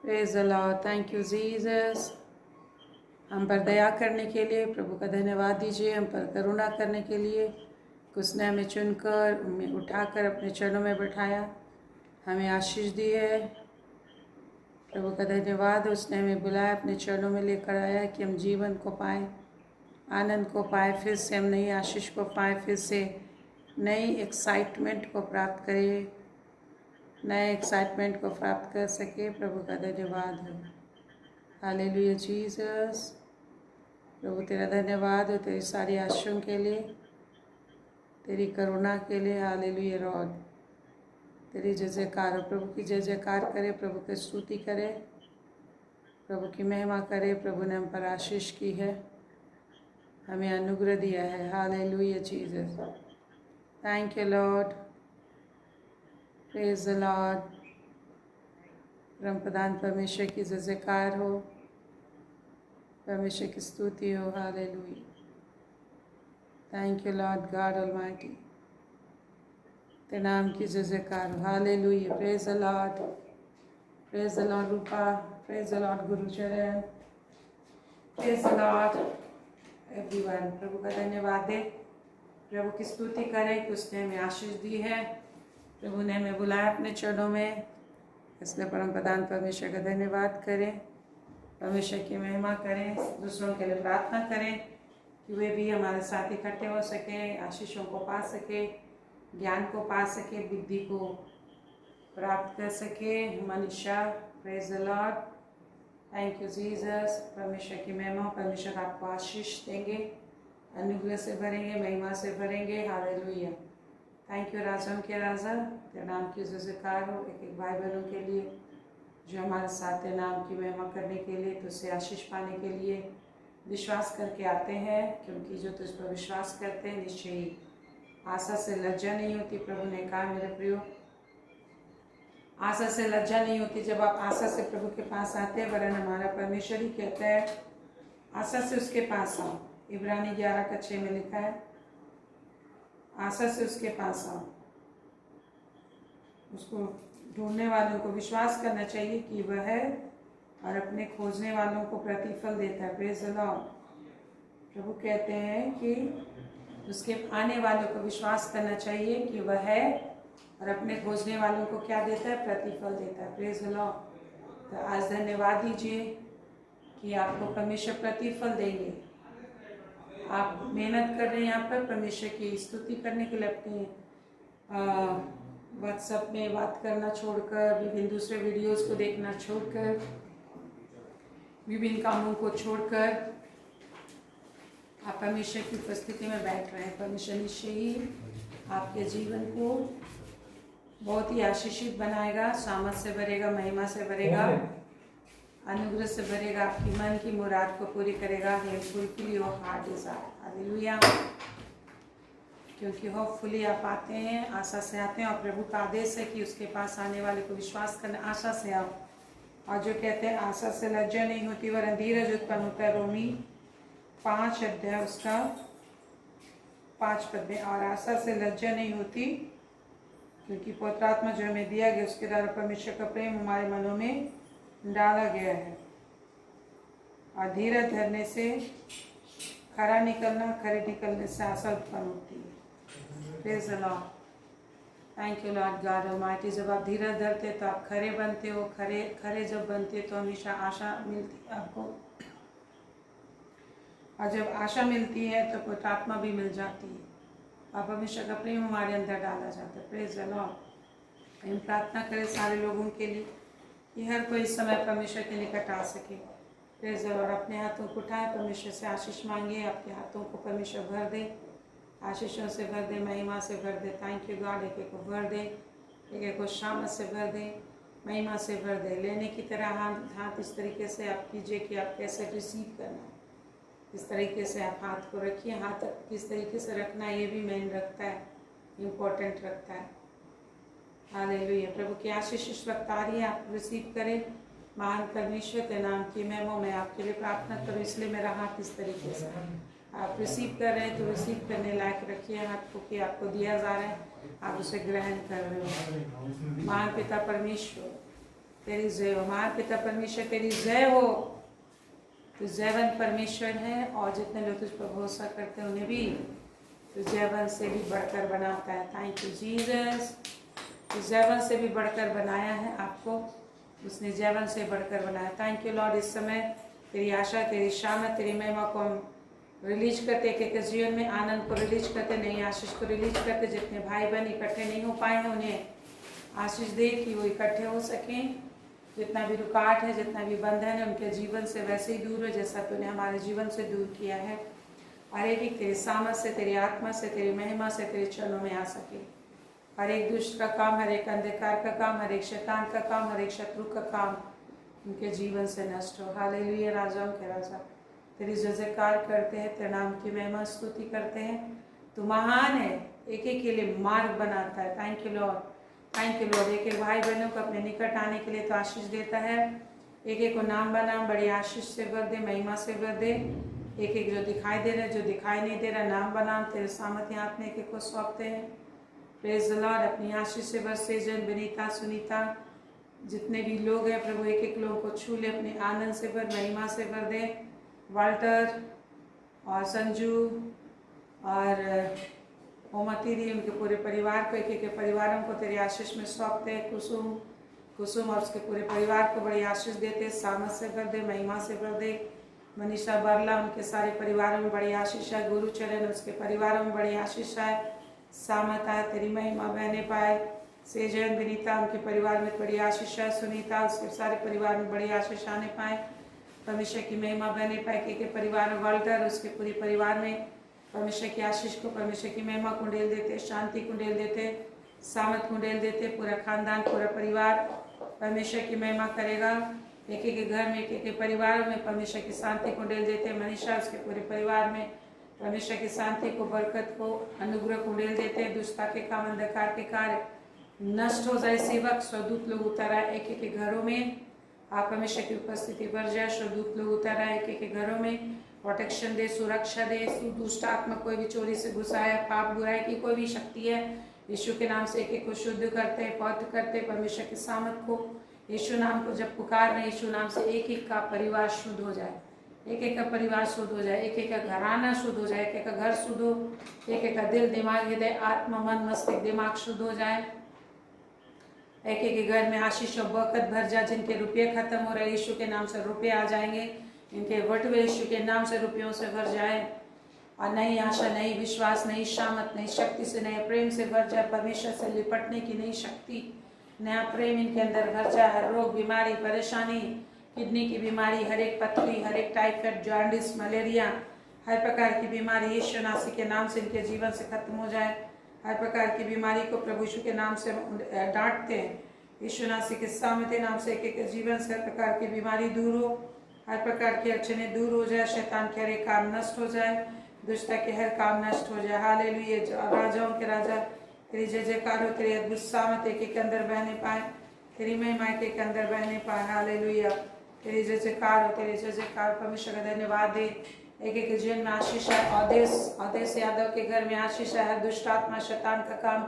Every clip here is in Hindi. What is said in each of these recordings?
Praise the Lord. Thank you Jesus. हम पर दया करने के लिए प्रभु का धन्यवाद दीजिए। हम पर करुणा करने के लिए उसने हमें चुनकर हमें उठाकर अपने चरणों में बैठाया, हमें आशीष दी है। प्रभु का धन्यवाद। उसने हमें बुलाया, अपने चरणों में लेकर आया कि हम जीवन को पाएं, आनंद को पाएं, फिर से हम नई आशीष को पाएं, फिर से नई एक्साइटमेंट को प्राप्त करें, नए एक्साइटमेंट को प्राप्त कर सके। प्रभु का धन्यवाद हो। Hallelujah Jesus. प्रभु तेरा धन्यवाद हो तेरी सारी आशीषों के लिए, तेरी करुणा के लिए। Hallelujah Lord. तेरी जय जयकार हो। प्रभु की जय जयकार करे, प्रभु की स्तुति करे, प्रभु की महिमा करे। प्रभु ने हम पर आशीष की है, हमें अनुग्रह दिया है। Hallelujah Jesus. Thank you Lord. Praise the Lord. परम प्रधान परमेश्वर की जय जयकार हो, परमेश्वर की स्तुति हो। Hallelujah. Thank you Lord God almighty. तेरे नाम की जय जयकार हो। Hallelujah. Praise the Lord. Praise the Lord Rupa. Praise the Lord Gurucharan. Praise the Lord everyone. प्रभु का धन्यवाद दे, प्रभु की स्तुति करें कि उसने हमें आशीष दी है, प्रभु ने हमें बुलाया अपने चरणों में। इसलिए परम प्रधान परमेश्वर का धन्यवाद करें, परमेश्वर की महिमा करें, दूसरों के लिए प्रार्थना करें कि वे भी हमारे साथ इकट्ठे हो सके, आशीषों को पा सके, ज्ञान को पा सके, बुद्धि को प्राप्त कर सके। Manisha. Praise the Lord. Thank you Jesus. परमेश्वर की महिमा। परमेश्वर आपको आशीष देंगे, अनुग्रह से भरेंगे, महिमा से भरेंगे। हालेलुया। थैंक यू राजाओं के राजा। तेरे नाम की जय जयकार हो। एक एक भाई बहनों के लिए जो हमारे साथ तेरे नाम की महिमा करने के लिए, तुझसे आशीष पाने के लिए विश्वास करके आते हैं, क्योंकि जो तुझ पर विश्वास करते हैं निश्चय ही आशा से लज्जा नहीं होती। प्रभु ने कहा मेरे प्रियो, आशा से लज्जा नहीं होती जब आप आशा से प्रभु के पास आते हैं, वरन हमारा परमेश्वर ही कहता है आशा से उसके पास आओ। इब्रानी 11:6 में लिखा है, आशा से उसके पास आओ। उसको ढूंढने वालों को विश्वास करना चाहिए कि वह है और अपने खोजने वालों को प्रतिफल देता है। Praise the Lord. प्रभु कहते हैं कि उसके आने वालों को विश्वास करना चाहिए कि वह है और अपने खोजने वालों को क्या देता है, प्रतिफल देता है। Praise the Lord. तो आज धन्यवाद दीजिए कि आपको परमेश्वर प्रतिफल देंगे। आप मेहनत कर रहे हैं यहाँ पर परमेश्वर की स्तुति करने के लिए, अपने व्हाट्सएप में बात करना छोड़कर, विभिन्न दूसरे वीडियोस को देखना छोड़कर, विभिन्न कामों को छोड़कर आप परमेश्वर की उपस्थिति में बैठ रहे हैं। परमेश्वर निश्चय ही आपके जीवन को बहुत ही आशीषित बनाएगा, सामर्थ से भरेगा, महिमा से भरेगा, अनुग्रह से भरेगा, आपकी मन की मुराद को पूरी करेगा। He'll fulfill your heart desire. Hallelujah. क्योंकि होपफुली आप आते हैं, आशा से आते हैं, और प्रभु का आदेश है कि उसके पास आने वाले को विश्वास करना, आशा से आओ। और जो कहते हैं आशा से लज्जा नहीं होती वरन धीरज उत्पन्न होता है, रोमी 5 अध्याय उसका 5 पद में। और आशा से लज्जा नहीं होती क्योंकि पवित्र आत्मा जो हमें दिया गया उसके द्वारा परमेश्वर का प्रेम हमारे मनों में डाला गया है। और धीरज धरने से खरा निकलना, खरे निकलने से आशा उत्पन्न होती है। Praise the Lord. Thank you Lord God almighty. जब आप धीरज धरते तो आप खरे बनते हो, खरे जब बनते तो हमेशा आशा मिलती है आपको, और जब आशा मिलती है तो पवित्र आत्मा भी मिल जाती है और परमेश्वर का प्रेम हमारे अंदर डाला जाता है। Praise the Lord. हम प्रार्थना करें सारे लोगों के लिए कि हर कोई इस समय परमेश्वर के निकट आ सके। Praise the Lord. अपने हाथों को उठाएं, परमेश्वर से आशीष मांगिए। आपके हाथों को परमेश्वर भर दे, आशीषों से भर दे, महिमा से भर दे। Thank you God. एक एक को भर दे, एक एक को शामत से भर दे, महिमा से भर दे। लेने की तरह हाथ इस तरीके से आप कीजिए कि आप कैसे रिसीव करना है, इस तरीके से आप हाथ को रखिए। हाथ किस तरीके से रखना है ये भी मेन रखता है, इम्पोर्टेंट रखता है। हालेलुया। प्रभु की आशीष इस वक्त आ रही है, आप रिसीव करें। महान परमेश्वर के नाम की महिमा मैं आपके लिए प्रार्थना करूँ, इसलिए मेरा हाथ इस तरीके से आप रिसीव कर रहे हैं तो रिसीव करने लायक रखिए हाथ को, कि आपको दिया जा रहा है, आप उसे ग्रहण कर रहे हो। महान पिता परमेश्वर, तेरी जय हो। हमारे पिता परमेश्वर तेरी जय हो। तू जयवंत परमेश्वर है और जितने लोग तुझ पर भरोसा करते हैं उन्हें भी तू जयवंत से भी बढ़कर बनाता है। Thank you Jesus. तू जयवंत से भी बढ़कर बनाया है आपको, उसने जयवंत से बढ़कर बनाया। Thank you Lord. इस समय तेरी आशा, तेरी शामत, तेरी महिमा को हम रिलीज करते, एक जीवन में आनंद को रिलीज करते, नई आशीष को रिलीज करते। जितने भाई बहन इकट्ठे नहीं हो पाए हैं उन्हें आशीष दे कि वो इकट्ठे हो सकें। जितना भी रुकावट है, जितना भी बंधन है उनके जीवन से वैसे ही दूर हो जैसा तूने हमारे जीवन से दूर किया है। हर एक तेरे सामर्थ से, तेरी आत्मा से, तेरी महिमा से तेरे चरणों में आ सके। हर एक दुष्ट का काम, हर एक अंधकार का काम, हर एक शैतान का काम, हर एक शत्रु का काम उनके जीवन से नष्ट हो। हालेलुया। राजाओं के राजा तेरी जय जयकार करते हैं, तेरे नाम की महिमा स्तुति करते हैं। तू महान है, एक एक के लिए मार्ग बनाता है। Thank you Lord, thank you Lord. एक एक भाई बहनों को अपने निकट आने के लिए तो आशीष देता है। एक एक को नाम बनाम बड़ी आशीष से भर दे, महिमा से भर दे। एक एक जो दिखाई दे रहा है, जो दिखाई नहीं दे रहा, नाम बनाम तेरे सामर्थ्य हाथ में एक एक को सौंपते हैं। Praise the Lord. अपनी आशीष से भर सेजन, विनीता, सुनीता, जितने भी लोग हैं प्रभु एक एक लोगों को छू ले, अपने आनंद से भर, महिमा से भर दे। वाल्टर और संजू और ओमती दी, उनके पूरे परिवार को, एक एक परिवारों को तेरी आशीष में सौंपते हैं। कुसुम और उसके पूरे परिवार को बड़ी आशीष देते, सामर्थ से भर दे, महिमा से भर दे। मनीषा बरला, उनके सारे परिवारों में बड़ी आशीष है। गुरुचरण, उसके परिवारों में बड़ी आशीष है, सामर्थ है, तेरी महिमा बहने पाए। सेजन, विनीता, उनके परिवार में बड़ी आशीष है। सुनीता, उसके सारे परिवार में बड़ी आशीष आने पाए, परमेश्वर की महिमा बहने पाए। के परिवार में वाल्टर, उसके पूरे परिवार में परमेश्वर की आशीष को, परमेश्वर की महिमा को डेल देते, शांति को डेल देते, सामर्थ को डेल देते। पूरा खानदान, पूरा परिवार परमेश्वर की महिमा करेगा। एक एक घर में, एक एक परिवार में परमेश्वर की शांति को डेल देते। मनीषा, उसके पूरे परिवार में परमेश्वर की शांति को, बरकत को, अनुग्रह को डेल देते। दुष्टता के काम, अंधकार के कार्य नष्ट हो जाए। सेवक स्वदूत लोग उतर आए एक एक घरों में। आप परमेश्वर की उपस्थिति बढ़ जाए। स्वदूत लोग उतर आए एक एक घरों में। प्रोटेक्शन दे, सुरक्षा दे। दुष्ट आत्मा कोई भी चोरी से घुसा है, पाप बुराई की कोई भी शक्ति है, यीशु के नाम से एक एक को शुद्ध करते हैं, पवित्र करते हैं। परमेश्वर के सामर्थ को, यीशु नाम को जब पुकार रहे, यीशु नाम से एक एक का परिवार शुद्ध हो जाए, एक एक का परिवार शुद्ध हो जाए, एक एक का घराना शुद्ध हो जाए, एक एक का घर शुद्ध हो, एक एक का दिल, दिमाग, हृदय, आत्मा, मन, मस्तिष्क, दिमाग शुद्ध हो जाए। एक एक के घर में आशीष और बरकत भर जाए। जिनके रुपये खत्म हो रहे, यीशु के नाम से रुपये आ जाएंगे। इनके बटुए यीशु के नाम से रुपयों से भर जाए, और नई आशा, नई विश्वास, नई शामत, नई शक्ति से, नए प्रेम से भर जाए। परमेश्वर से लिपटने की नई शक्ति, नया प्रेम इनके अंदर भर जाए। हर रोग, बीमारी, परेशानी, किडनी की बीमारी, हर एक पथरी, हर एक टाइफाइड, जॉन्डिस, मलेरिया, हर प्रकार की बीमारी यीशु नासी के नाम से इनके जीवन से खत्म हो जाए। हर प्रकार की बीमारी को प्रभु यीशु के नाम से डांटते हैं। यीशु नासी के सामर्थ्य नाम से एक एक जीवन से हर प्रकार की बीमारी दूर हो, हर प्रकार की अड़चने दूर हो जाए। शैतान के हर एक काम नष्ट हो जाए, दुष्टता के हर काम नष्ट हो जाए। हालेलुया। राजाओं के राजा तेरी जय जयकार हो, तेरी अद्भुत सामर्थ एक एक के अंदर बहने पाए, तेरी महिमा एक एक के अंदर बहने पाए। हालेलुया। तेरी जय जयकार हो, तेरी जय जयकार। परमेश्वर का धन्यवाद दे। एक एक जीवन में आशीष है। औदेश यादव के घर में आशीष है। हर दुष्ट आत्मा, शैतान का काम,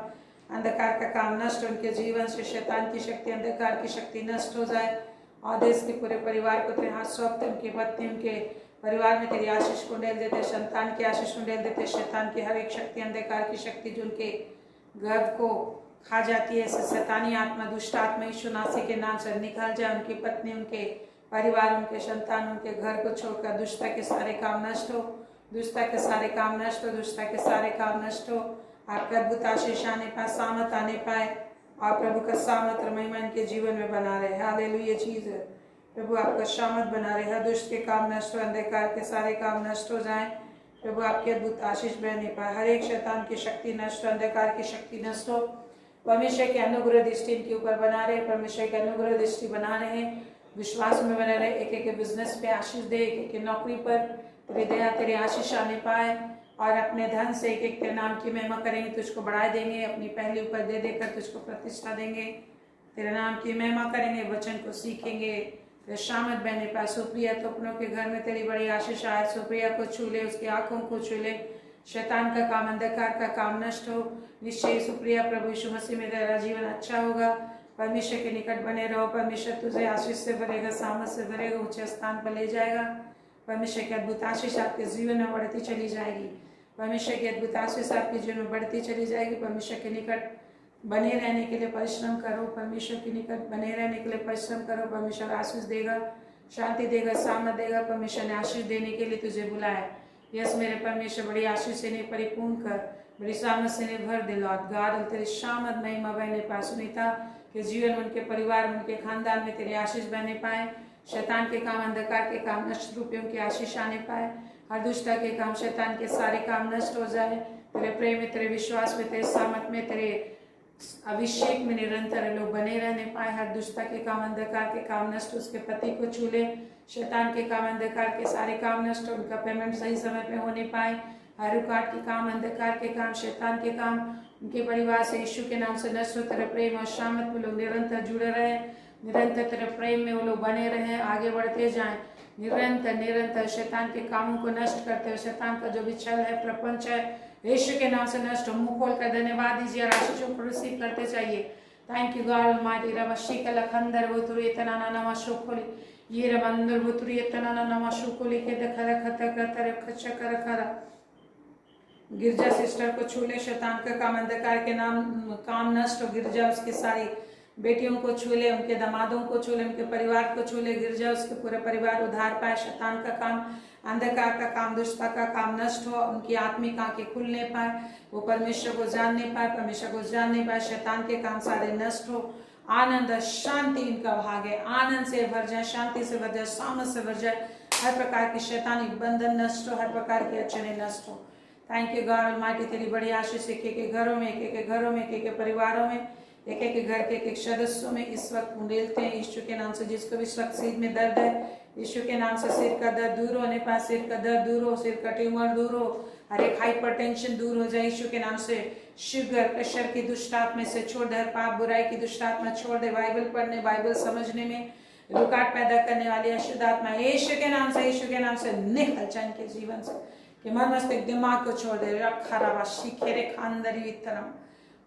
अंधकार का काम नष्ट, उनके जीवन से शैतान की शक्ति, अंधकार की शक्ति नष्ट हो जाए। औदेश के पूरे परिवार को तेरे हाथ सौंपते, उनकी पत्नी, उनके परिवार में तेरी आशीष को डेल देते, संतान की आशीष को डेल देते। शैतान की हर एक शक्ति, अंधकार की शक्ति जो उनके गर्भ को खा जाती है, ऐसे शैतानी आत्मा, दुष्ट आत्मा यीशु नासी के नाम से निकल जाए। उनकी पत्नी, उनके परिवार, उनके संतान, उनके घर को छोड़कर दुष्टता के सारे काम नष्ट हो, दुष्टता के सारे काम नष्ट हो, दुष्टता के सारे काम नष्ट हो। आपका अद्भुत आशीष आने पाए, सामर्थ आने पाए, और प्रभु का सामर्थ और महिमा इनके जीवन में बना रहे। Hallelujah Jesus. प्रभु आपका सामर्थ बना रहे। हर दुष्ट के काम नष्ट हो, अंधकार के सारे काम नष्ट हो जाए। प्रभु आपके अद्भुत आशीष बहने पाए। हर एक शैतान की शक्ति नष्ट हो, अंधकार की शक्ति नष्ट हो। परमेश्वर के अनुग्रह दृष्टि इनके ऊपर बना रहे, परमेश्वर के अनुग्रह दृष्टि बना रहे, विश्वास में बने रहे। एक एक बिजनेस पे आशीष दे, एक एक नौकरी पर तेरी दया, तेरी आशीष आने पाए, और अपने धन से एक एक तेरे नाम की महिमा करेंगे, तुझको बढ़ाए देंगे, अपनी पहली ऊपर दे देकर तुझको प्रतिष्ठा देंगे, तेरे नाम की महिमा करेंगे, वचन को सीखेंगे। तेरे शामत बहने पाए। सुप्रिया तो अपनों के घर में तेरी बड़ी आशीष आए। सुप्रिया को छू ले, उसकी आंखों को छू ले। शैतान का काम, अंधकार का काम नष्ट हो। निश्चय सुप्रिया प्रभु यीशु मसीह में तेरा जीवन अच्छा होगा। परमेश्वर के निकट बने रहो। परमेश्वर तुझे आशीष से भरेगा, सामर्थ से भरेगा, ऊंचे स्थान पर ले जाएगा। परमेश्वर की अद्भुत आशीष आपके जीवन में बढ़ती चली जाएगी। परमेश्वर की अद्भुत आशीष आपके जीवन में बढ़ती चली जाएगी। परमेश्वर के निकट बने रहने के लिए परिश्रम करो। परमेश्वर के निकट बने रहने के लिए परिश्रम करो। परमेश्वर आशीष देगा, शांति देगा, सामर्थ देगा। परमेश्वर ने आशीष देने के लिए तुझे बुलाया। यस मेरे परमेश्वर, बड़ी आशीष से इन्हें परिपूर्ण कर, बड़ी सामर्थ से इन्हें भर दे लॉर्ड गॉड। तेरी शामत महिमा बहने पाए सुनीता के जीवन, उनके परिवार, उनके खानदान में तेरी आशीष बहने पाए। शैतान के काम, अंधकार के काम नष्ट रूपियों की आशीष आने पाए। हर दुष्टा के काम, शैतान के सारे काम नष्ट हो जाए। तेरे प्रेम में, तेरे विश्वास में, तेरे सामर्थ में, तेरे अभिषेक में निरंतर लोग बने रहने पाए। हर दुष्टा के काम, अंधकार के काम नष्ट, उसके पति को छू ले। शैतान के काम, अंधकार के सारे काम नष्ट, उनका पेमेंट सही समय पे होने पाए। हर रुकावट के काम, अंधकार के काम, शैतान के काम उनके परिवार से यीशु के नाम से नष्ट हो। तेरे प्रेम और शामत में लोग निरंतर जुड़े रहे, निरंतर तेरे प्रेम में वो लोग बने रहे, आगे बढ़ते जाएं। निरंतर निरंतर शैतान के कामों को नष्ट करते हुए, शैतान का जो भी छल है, प्रपंच है, यीशु के नाम से नष्ट हो। मुंह खोल कर धन्यवाद दीजिए और आशीषों को रिसीव करते चाहिए। Thank you God almighty. रवशी का लखंदर बुतुरी इतना नमा शुकोली ये रबंदर बुतुरी इतना नमा शुकोली के दखर खतर खतर खच्चा कर खरा। गिरजा सिस्टर को छू ले। शैतान का काम, अंधकार के नाम काम नष्ट हो। गिरजा उसकी सारी बेटियों को छू ले, उनके दामादों को छू ले, उनके परिवार को छू ले। गिरजा उसके पूरे परिवार उधार पाए। शैतान का काम, अंधकार का काम, दुष्टता का काम नष्ट हो। उनकी आत्मिक आंखें खुलने पाए, वो परमेश्वर को जानने पाए, परमेश्वर को जानने पाए। शैतान के काम सारे नष्ट हो। आनंद शांति इनका भागे, आनंद से भर जाए, शांति से भर जाए, सामर्थ से भर जाए। हर प्रकार की शैतानी बंधन नष्ट हो, हर प्रकार की अड़चने नष्ट हो। Thank you God almighty. तेरी बड़ी आशीष एक एक घरों में, एक एक घरों में, एक एक परिवारों में, एक एक घर के एक एक सदस्यों में इस वक्त उंडेलते हैं यीशु के नाम से। जिसको भी इस वक्त सिर में दर्द है, यीशु के नाम से सिर का दर्द दूर होने पाए, सिर का दर्द दूर हो, सिर का ट्यूमर दूर हो, हर एक हाइपरटेंशन दूर हो जाए यीशु के नाम से। शुगर प्रेशर की दुष्ट आत्मा से छोड़ दे, पाप बुराई की दुष्ट आत्मा छोड़ दे। बाइबल पढ़ने, बाइबल समझने में रुकावट पैदा करने वाली अशुद्ध आत्मा यीशु के नाम से, यीशु के नाम से निकल जाए इनके जीवन से। कि मन मस्तिष्क दिमाग को छोड़ दे। रखा शिखेरे खानदरी तरम।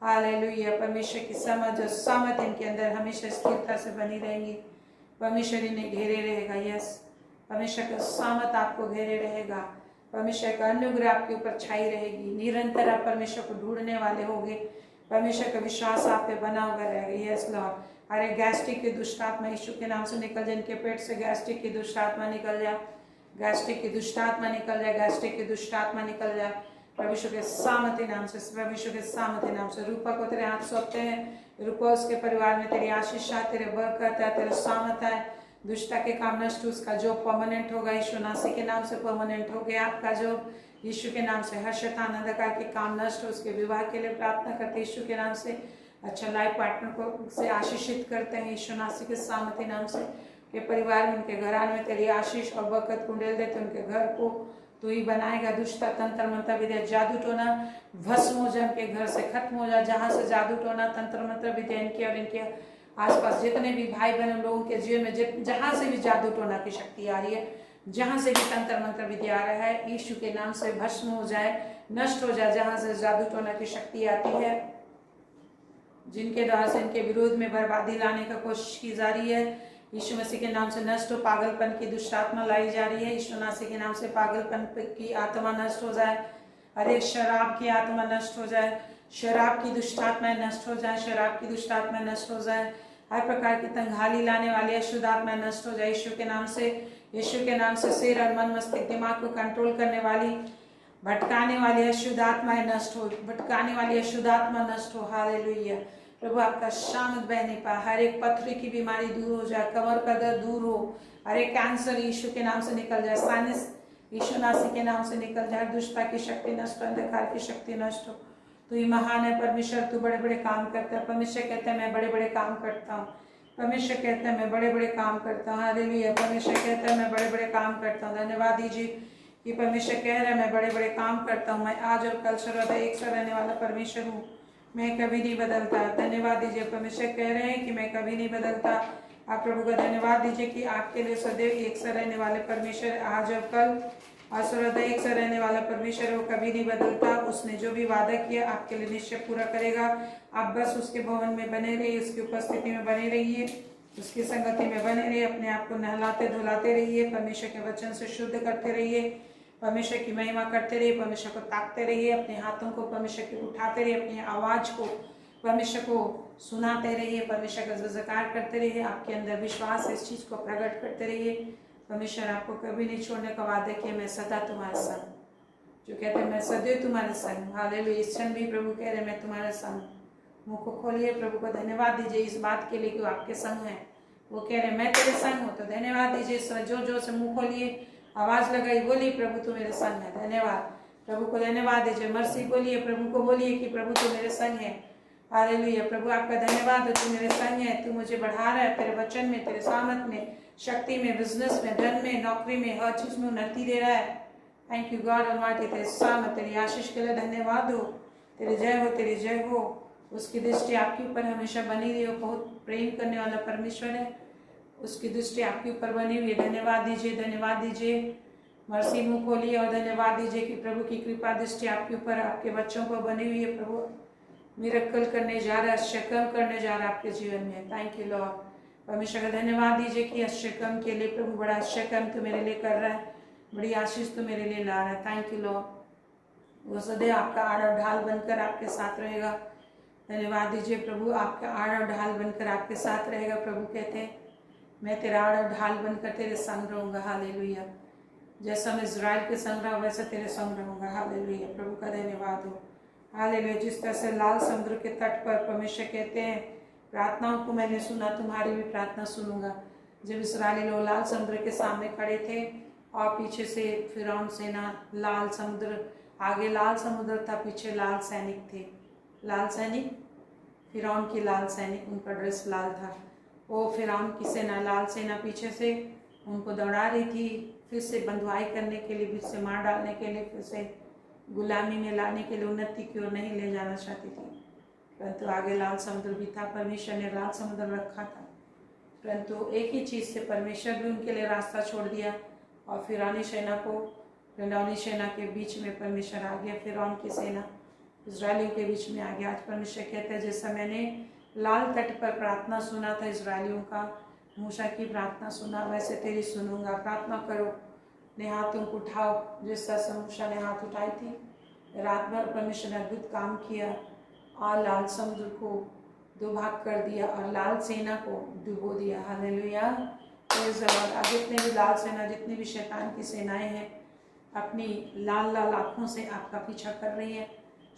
हालेलुया। परमेश्वर की समझ और सामत इनके अंदर हमेशा स्थिरता से बनी रहेंगी। परमेश्वर इन्हें घेरे रहेगा। यस, परमेश्वर का सामत आपको घेरे रहेगा। परमेश्वर का अनुग्रह आपके ऊपर छाई रहेगी। निरंतर आप परमेश्वर को ढूंढने वाले होंगे। परमेश्वर का विश्वास आप पे बना हुआ रहेगा। Yes Lord. अरे गैस्ट्रिक की दुष्ट आत्मा यीशु के नाम से निकल जाए। इनके पेट से गैस्ट्रिक की दुष्ट आत्मा निकल जाए, गैस्ट्रिक की दुष्ट आत्मा निकल जाए, गैस्ट्रिक की दुष्ट आत्मा निकल जाए। प्रभु के सामर्थ्य नाम से, प्रभु के सामर्थ्य नाम से। रूपा को तेरे हाथ सौंपते हैं। रूपा उसके परिवार में तेरी आशीष है, तेरे बरकत है, तेरा सामर्थ्य है। दुष्टता के काम नष्ट, उसका जॉब परमानेंट होगा यीशु नासी के नाम से। परमानेंट हो गया आपका जॉब यीशु के नाम से। हर शैतान अंधकार के काम नष्ट हो। उसके विवाह के लिए प्रार्थना करते यीशु के नाम से। अच्छा लाइफ पार्टनर को से आशीषित करते हैं यीशु नासी के सामर्थ्य नाम से। के परिवार में, उनके घरान में तेरी आशीष और बरकत कुंडेल देते। उनके घर को तू ही बनाएगा। दुष्टता तंत्र मंत्र विद्या जादू टोना भस्म हो जाए, उनके घर से खत्म हो जाए। जहाँ से जादू टोना तंत्र मंत्र विद्या इनके और इनके आसपास जितने भी भाई बहन लोगों के जीवन में जहाँ से भी जादू टोना की शक्ति आ रही है, जहाँ से भी तंत्र मंत्र विद्या आ रहा है, यीशु के नाम से भस्म हो जाए, नष्ट हो जाए। जहाँ से जादू टोना की शक्ति आती है, जिनके द्वारा से इनके विरोध में बर्बादी लाने का कोशिश की जा रही है, यीशु मसीह के नाम से नष्ट हो। पागलपन की दुष्ट आत्मा लाई जा रही है, यीशु मसीह के नाम से पागलपन की आत्मा नष्ट हो जाए। हर एक शराब की आत्मा नष्ट हो जाए, शराब की दुष्ट आत्माएं नष्ट हो जाए, शराब की दुष्ट आत्माएं नष्ट हो जाए। हर प्रकार की तंगहाली लाने वाली अशुद्ध आत्माएं नष्ट हो जाए यीशु के नाम से। यीशु के नाम से सिर और मन मस्तिष्क दिमाग को कंट्रोल करने वाली भटकाने वाली अशुद्ध आत्माएं नष्ट हो, भटकाने वाली अशुद्ध आत्मा नष्ट हो। हालेलुया। प्रभु आपका शामत बहने पा। हर एक पथरी की बीमारी दूर हो जाए, कमर का दर्द दूर हो। हर एक कैंसर यीशु के नाम से निकल जाए, साइनस यीशु नासी के नाम से निकल जाए। दुष्टता की शक्ति नष्ट हो, अंधकार की शक्ति नष्ट हो। तू ही महान है परमेश्वर, तू बड़े बड़े काम करता है। परमेश्वर कहते हैं मैं बड़े बड़े काम करता हूँ। परमेश्वर कहते हैं मैं बड़े बड़े काम करता हूँ। हालेलुया। परमेश्वर कहता है मैं बड़े बड़े काम करता हूँ। धन्यवाद दीजिए कि परमेश्वर कह रहे हैं मैं बड़े बड़े काम करता हूँ। मैं आज और कल सर्वदा एक सा रहने वाला परमेश्वर हूँ, मैं कभी नहीं बदलता। धन्यवाद दीजिए। परमेश्वर कह रहे हैं कि मैं कभी नहीं बदलता। आप प्रभु का धन्यवाद दीजिए कि आपके लिए सदैव एक सा रहने वाले परमेश्वर आज और कल और सर्वदा से रहने वाला परमेश्वर वो कभी नहीं बदलता। उसने जो भी वादा किया आपके लिए निश्चय पूरा करेगा। आप बस उसके भवन में बने रहिए, उसकी उपस्थिति में बने रहिए, उसकी संगति में बने रहिए, अपने आप को नहलाते धुलाते रहिए, परमेश्वर के वचन से शुद्ध करते रहिए, परमेश्वर की महिमा करते रहिए, परमेश्वर को ताकते रहिए, अपने हाथों को परमेश्वर की उठाते रहिए, अपनी आवाज को परमेश्वर को सुनाते रहिए, परमेश्वर का जयकार करते रहिए। आपके अंदर विश्वास है, इस चीज को प्रकट करते रहिए। परमेश्वर आपको कभी नहीं छोड़ने का वादा किया, मैं सदा तुम्हारे संग, जो कहते हैं मैं सदैव तुम्हारे संग। हालेलुया। इस क्षण भी प्रभु कह रहे मैं तुम्हारे संग। मुंह को खोलिए, प्रभु को धन्यवाद दीजिए इस बात के लिए कि वो आपके संग है। वो कह रहे मैं तेरे संग हूँ, तो धन्यवाद दीजिए। जो से मुंह खोलिए, आवाज लगाई, बोलिए प्रभु तू मेरे संग है। धन्यवाद, प्रभु को धन्यवाद दीजिए। मर्सी बोलिए, प्रभु को बोलिए कि प्रभु तू मेरे संग है। हालेलुया। प्रभु आपका धन्यवाद, तू मेरे संग है, तू मुझे बढ़ा रहा है तेरे वचन में, तेरे सामर्थ में, शक्ति में, बिजनेस में, धन में, नौकरी में, हर चीज में उन्नति दे रहा है। Thank you God almighty. तेरे सामर्थ, तेरी आशीष के लिए धन्यवाद हो। तेरी जय हो, तेरी जय हो। उसकी दृष्टि आपके ऊपर हमेशा बनी रही हो। बहुत प्रेम करने वाला परमेश्वर है, उसकी दृष्टि आपके ऊपर बनी हुई है। धन्यवाद दीजिए, धन्यवाद दीजिए। मर्सी मुंह खोलिए और धन्यवाद दीजिए कि प्रभु की कृपा दृष्टि आपके ऊपर, आपके बच्चों पर बनी हुई है। प्रभु मिरेकल करने जा रहा है, आश्चर्य करने जा रहा है आपके जीवन में। Thank you Lord. परमेश्वर का धन्यवाद दीजिए कि आश्चर्य के लिए प्रभु बड़ा आश्चर्य तो मेरे लिए कर रहा है, बड़ी आशीष तो मेरे लिए ला रहा है। Thank you Lord. वो सदैव आपका आड़ और ढाल बनकर आपके साथ रहेगा। धन्यवाद दीजिए प्रभु, आपका आड़ और ढाल बनकर आपके साथ रहेगा। प्रभु कहते हैं मैं तेरा आड़ और ढाल बनकर तेरे संग रहूंगा। हालेलुया। जैसा मैं इजराइल के संग रहा वैसा तेरे संग रहूंगा। हालेलुया। प्रभु का धन्यवाद हो। हालेलुया। जिस तरह से लाल समुद्र के तट पर परमेश्वर कहते हैं प्रार्थनाओं को मैंने सुना, तुम्हारी भी प्रार्थना सुनूंगा। जब इस्राएली लोग लाल समुद्र के सामने खड़े थे और पीछे से फिरौन सेना, लाल समुद्र, आगे लाल समुद्र था, पीछे लाल सैनिक थे। लाल सैनिक, फिरौन की लाल सैनिक, उनका ड्रेस लाल था। वो फिरौन की सेना, लाल सेना पीछे से उनको दौड़ा रही थी, फिर से बंधुआई करने के लिए, फिर से मार डालने के लिए, फिर से गुलामी में लाने के लिए, उन्नति की ओर नहीं ले जाना चाहती थी। परंतु आगे लाल समुद्र भी था, परमेश्वर ने लाल समुद्र रखा था। परंतु एक ही चीज़ से परमेश्वर भी उनके लिए रास्ता छोड़ दिया और फिरौनी सेना को, फिरौनी सेना के बीच में परमेश्वर आ गया। फिरौन की सेना इजरायलियों के बीच में आ गया। आज परमेश्वर कहता है जैसा मैंने लाल तट पर प्रार्थना सुना था इजरायलियों का, मूसा की प्रार्थना सुना, वैसे तेरी सुनूंगा। प्रार्थना करो, अपने हाथों को उठाओ। जिस तरह से मूसा ने हाथ उठाई थी, रात भर परमेश्वर ने अद्भुत काम किया और लाल समुद्र को दो भाग कर दिया और लाल सेना को डुबो दिया। हालेलुया। Praise the Lord. आज जितने भी लाल सेना, जितनी भी शैतान की सेनाएं हैं, अपनी लाल लाल आँखों से आपका पीछा कर रही है।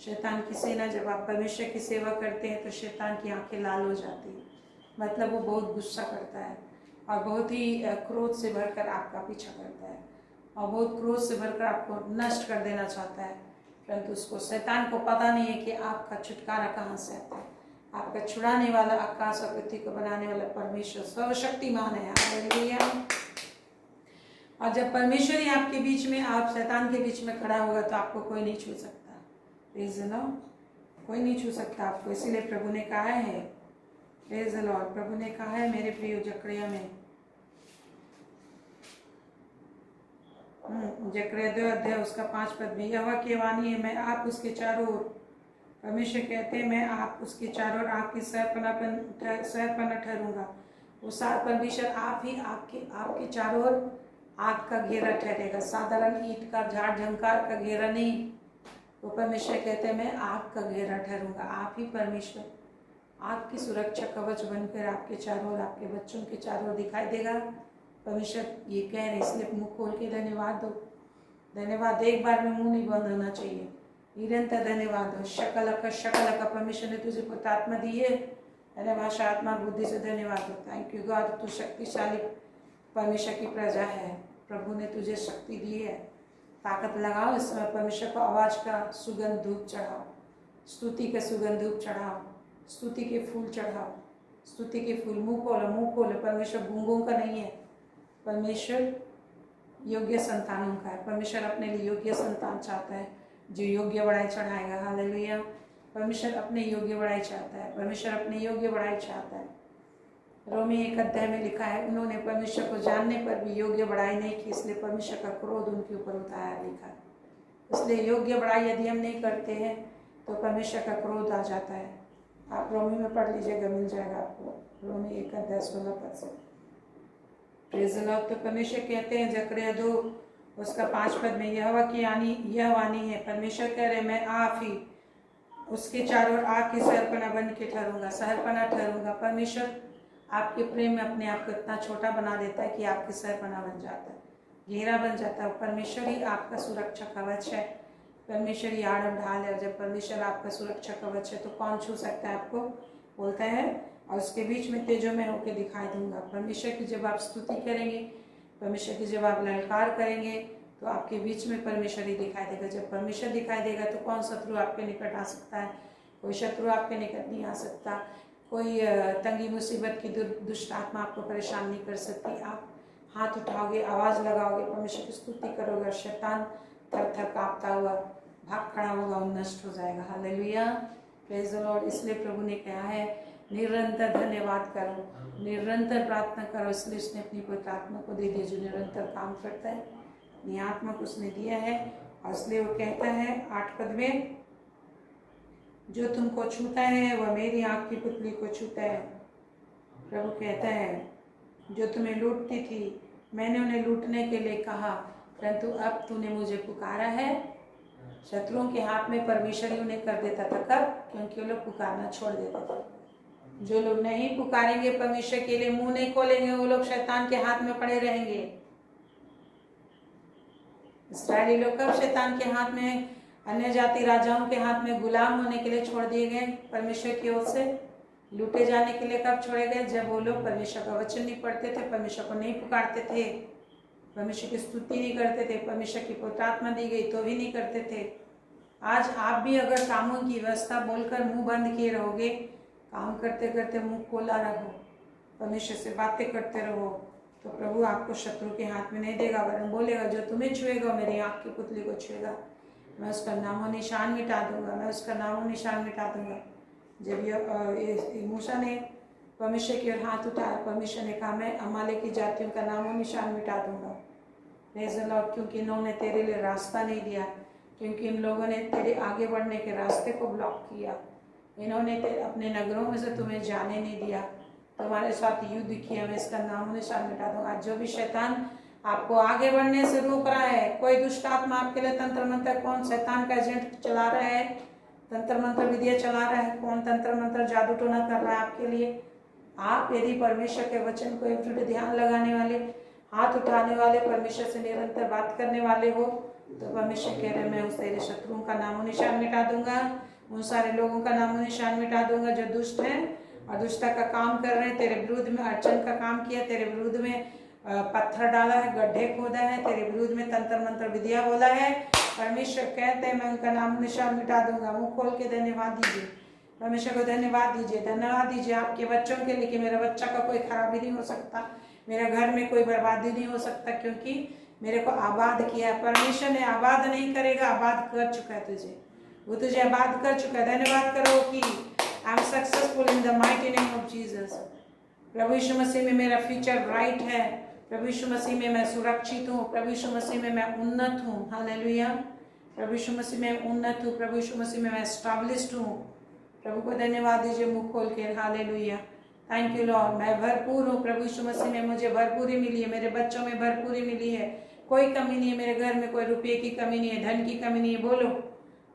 शैतान की सेना, जब आप परमेश्वर की सेवा करते हैं तो शैतान की आंखें लाल हो जाती हैं, मतलब वो बहुत गुस्सा करता है और बहुत ही क्रोध से भरकर आपका पीछा करता है और बहुत क्रोध से भरकर आपको नष्ट कर देना चाहता है। परंतु उसको, शैतान को पता नहीं है कि आपका छुटकारा कहाँ से आता है। आपका छुड़ाने वाला, आकाश और पृथ्वी को बनाने वाला परमेश्वर सर्वशक्तिमान है। हालेलुया। और जब परमेश्वर ही आपके बीच में, आप शैतान के बीच में खड़ा होगा तो आपको कोई नहीं छू सकता। Praise the Lord. कोई नहीं छू सकता आपको। इसीलिए प्रभु ने कहा है, प्रेज़ द लॉर्ड, प्रभु ने कहा है मेरे प्रिय जकरिया में, जकरिया 2 अध्याय उसका 5 पद में, यहोवा की वाणी है, मैं आप उसके चारों ओर, परमेश्वर कहते हैं मैं आप उसके चारों ओर आपकी सहपना ठहरूंगा। वो सार परमेश्वर आप ही आपके चारों ओर आग का घेरा ठहरेगा। साधारण ईंट का झाड़ झंकार का घेरा नहीं, वो परमेश्वर कहते हैं मैं आग का घेरा ठहरूंगा। आप ही परमेश्वर आग की सुरक्षा कवच बनकर आपके चारों ओर, आपके बच्चों के चारों ओर दिखाई देगा। परमेश्वर ये कह रहे, इसलिए मुंह खोल के धन्यवाद दो। धन्यवाद, एक बार में मुंह नहीं बंद होना चाहिए, निरंतर धन्यवाद दो। शकल का परमेश्वर ने तुझे पुत्र आत्मा दी है, अरे भाषा आत्मा बुद्धि से धन्यवाद दो। थैंक यू गॉड, तू शक्तिशाली परमेश्वर की प्रजा है। प्रभु ने तुझे शक्ति दी है, ताकत लगाओ। इस समय परमेश्वर को आवाज का सुगंध धूप चढ़ाओ, स्तुति का सुगंध धूप चढ़ाओ, स्तुति के फूल चढ़ाओ, स्तुति के फूल। मुंह खोलो, मुंह खोलो। परमेश्वर गूंगों का नहीं है, परमेश्वर योग्य संतानों का है। परमेश्वर अपने लिए योग्य संतान चाहता है जो योग्य बढ़ाई चढ़ाएगा। हालेलुया। परमेश्वर अपने योग्य बढ़ाई चाहता है, परमेश्वर अपने योग्य बढ़ाई चाहता है। रोमी 1 अध्याय में लिखा है, उन्होंने परमेश्वर को जानने पर भी योग्य बड़ाई नहीं की, इसलिए परमेश्वर का क्रोध उनके ऊपर उतारा, लिखा है। इसलिए योग्य बड़ाई यदि हम नहीं करते हैं तो परमेश्वर का क्रोध आ जाता है। आप रोमी में पढ़ लीजिएगा, मिल जाएगा आपको, रोमी 1 अध्याय 16 पद से। Praise the Lord. तो परमेश्वर कहते हैं जकरिया 2 उसका 5 पद में, यहोवा की यह वाणी है, परमेश्वर कह रहे मैं आप ही उसके चारों ओर आग की शहरपना बन के ठहरूंगा, शहरपना ठहरूंगा। परमेश्वर आपके प्रेम में अपने आप को इतना छोटा बना देता है कि आपकी शहरपना बन जाता है, घेरा बन जाता है। परमेश्वर ही आपका सुरक्षा कवच है, परमेश्वर ही आड़ और ढाल है। जब परमेश्वर आपका सुरक्षा कवच है तो कौन छू सकता है आपको, बोलता है, और उसके बीच में तेजो में होकर दिखाई दूंगा। परमेश्वर की जब आप स्तुति करेंगे, परमेश्वर की जब आप ललकार करेंगे तो आपके बीच में परमेश्वर ही दिखाई देगा। जब परमेश्वर दिखाई देगा तो कौन शत्रु आपके निकट आ सकता है, कोई शत्रु आपके निकट नहीं आ सकता, कोई तंगी मुसीबत की दुष्ट आत्मा आपको परेशान नहीं कर सकती। आप हाथ उठाओगे, आवाज़ लगाओगे, परमेश्वर की स्तुति करोगे और शैतान थर थर काँपता हुआ भाग खड़ा होगा और नष्ट हो जाएगा। Hallelujah, praise the Lord. इसलिए प्रभु ने कहा है निरंतर धन्यवाद करो, निरंतर प्रार्थना करो। इसलिए उसने अपनी पवित्र आत्मा को दे दिया जो निरंतर काम करता है, अपनी आत्मा को उसने दिया है। और इसलिए वो कहता है 8 पद में, जो तुमको छूता है वह मेरी आँख की पुतली को छूता है। प्रभु कहता है जो तुम्हें लूटती थी मैंने उन्हें लूटने के लिए कहा, परंतु अब तूने मुझे पुकारा है। शत्रुओं के हाथ में परमेश्वर ही उन्हें कर देता था। कब? क्योंकि वो लोग पुकारना छोड़ देते थे। जो लोग नहीं पुकारेंगे, परमेश्वर के लिए मुंह नहीं खोलेंगे, वो लोग शैतान के हाथ में पड़े रहेंगे। इस्राएली लोग कब शैतान के हाथ में, अन्य जाति राजाओं के हाथ में गुलाम होने के लिए छोड़ दिए गए परमेश्वर की ओर से, लूटे जाने के लिए कब छोड़े गए? जब वो लोग परमेश्वर का वचन नहीं पढ़ते थे, परमेश्वर को नहीं पुकारते थे, परमेश्वर की स्तुति नहीं करते थे, परमेश्वर की पवित्र आत्मा दी गई तो भी नहीं करते थे। आज आप भी अगर कामों की व्यवस्था बोलकर मुंह बंद किए रहोगे, काम करते करते मुंह खोला रहो, परमेश्वर से बातें करते रहो, तो प्रभु आपको शत्रु के हाथ में नहीं देगा, वरन बोलेगा जो तुम्हें छुएगा मेरी आँख की पुतली को छुएगा, मैं उसका नामो निशान मिटा दूंगा, मैं उसका नामो निशान मिटा दूंगा। जब मूसा ने परमेश्वर की ओर हाथ उठाया, परमेश्वर ने कहा मैं अमालेक की जातियों का नामो निशान मिटा दूंगा। Praise the Lord. क्योंकि इन्होंने तेरे लिए रास्ता नहीं दिया, क्योंकि इन लोगों ने तेरे आगे बढ़ने के रास्ते को ब्लॉक किया, इन्होंने अपने नगरों में से तुम्हें जाने नहीं दिया, तुम्हारे साथ युद्ध किया, मैं इसका नामो निशान मिटा दूंगा। आज जो भी शैतान आपको आगे बढ़ने से रोक रहा है, कोई दुष्ट आत्मा आपके लिए तंत्र मंत्र, कौन शैतान का एजेंट चला रहा है, तंत्र मंत्र विधियाँ चला रहा है, कौन तंत्र मंत्र जादू टोना कर रहा है आपके लिए, आप यदि परमेश्वर के वचन को एक जुट ध्यान लगाने वाले, हाथ उठाने वाले, परमेश्वर से निरंतर बात करने वाले हो, तो परमेश्वर कह रहे मैं उस तेरे शत्रुओं का नामो निशान मिटा दूंगा, उन सारे लोगों का नामो निशान मिटा दूंगा जो दुष्ट हैं और दुष्टता का काम कर रहे हैं, तेरे विरुद्ध में अड़चन का काम किया, तेरे विरुद्ध में पत्थर डाला है, गड्ढे खोदा है, तेरे विरुद्ध में तंत्र मंत्र विधिया बोला है। परमेश्वर कहते हैं मैं उनका नाम निशान मिटा दूंगा। मुंह खोल के धन्यवाद दीजिए, परमेश्वर को धन्यवाद दीजिए, धन्यवाद दीजिए आपके बच्चों के लिए कि मेरा बच्चा का कोई खराबी नहीं हो सकता, मेरे घर में कोई बर्बादी नहीं हो सकता, क्योंकि मेरे को आबाद किया। परमेश्वर ने आबाद नहीं करेगा, आबाद कर चुका है तुझे, वो तुझे आबाद कर चुका है। धन्यवाद करो कि I am successful in the mighty name of Jesus. प्रभु यीशु मसीह में मेरा फ्यूचर ब्राइट है, प्रभु यीशु मसीह में मैं सुरक्षित हूँ, प्रभु यीशु मसीह में मैं उन्नत हूँ। हालेलुया। प्रभु यीशु मसीह में उन्नत हूँ, प्रभु यीशु मसीह में मैं एस्टैब्लिश्ड हूँ। प्रभु को धन्यवाद दीजिए मुंह खोल के। हालेलुया। Thank you Lord. मैं भरपूर हूँ, प्रभु यीशु मसीह में मुझे भरपूरी मिली है, मेरे बच्चों में भरपूरी मिली है, कोई कमी नहीं है, मेरे घर में कोई रुपये की कमी नहीं है, धन की कमी नहीं है। बोलो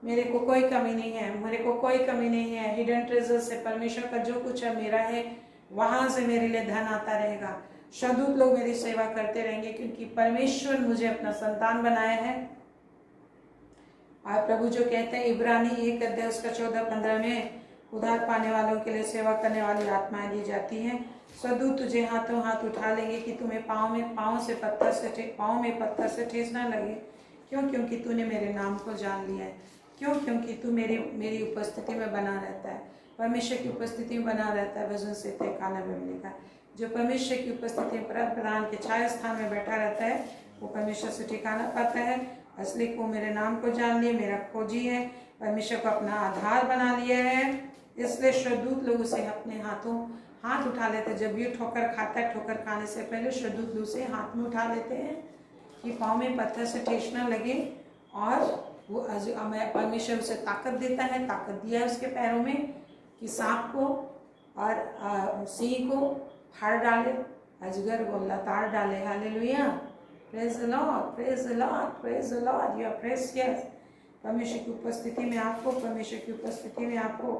मेरे को कोई कमी नहीं है, मेरे को कोई कमी नहीं है। हिडन ट्रेजर से परमेश्वर का जो कुछ है मेरा है, वहाँ से मेरे लिए धन आता रहेगा। सदूत लोग मेरी सेवा करते रहेंगे, क्योंकि परमेश्वर मुझे अपना संतान बनाया है। और प्रभु जो कहते हैं इब्रानी 1 अध्याय उसका 14-15 में, उधार पाने वालों के लिए सेवा करने वाली आत्माएं दी जाती हैं। सदूत तुझे हाथों हाथ उठा लेंगे कि तुम्हें पाँव में पत्थर से ठेस ना लगे। क्यों? क्योंकि तूने मेरे नाम को जान लिया है। क्यों? क्योंकि तू मेरी उपस्थिति में बना रहता है, परमेश्वर की उपस्थिति में बना रहता है। वजन से काना में लिखा है, जो परमेश्वर की उपस्थिति में प्रधान के छाया स्थान में बैठा रहता है वो परमेश्वर से ठिकाना पाता है। असली को मेरे नाम को जान लिया, मेरा खोजी है, परमेश्वर को अपना आधार बना लिया है, इसलिए शत्रदूत लोग उसे अपने हाथ उठा लेते हैं। जब ये ठोकर खाता है, ठोकर खाने से पहले शुद्ध से हाथ में उठा लेते हैं कि पाँव में पत्थर से ठेस न लगे, और वो परमेश्वर उसे ताकत देता है, ताकत दिया है उसके पैरों में कि सांप को और सिंह को फाड़ डाले, अजगर को लताड़ डाले। Hallelujah, praise the Lord, praise the Lord, praise the Lord, you are precious. परमेश्वर की उपस्थिति में आप हो, परमेश्वर की उपस्थिति में आप हो,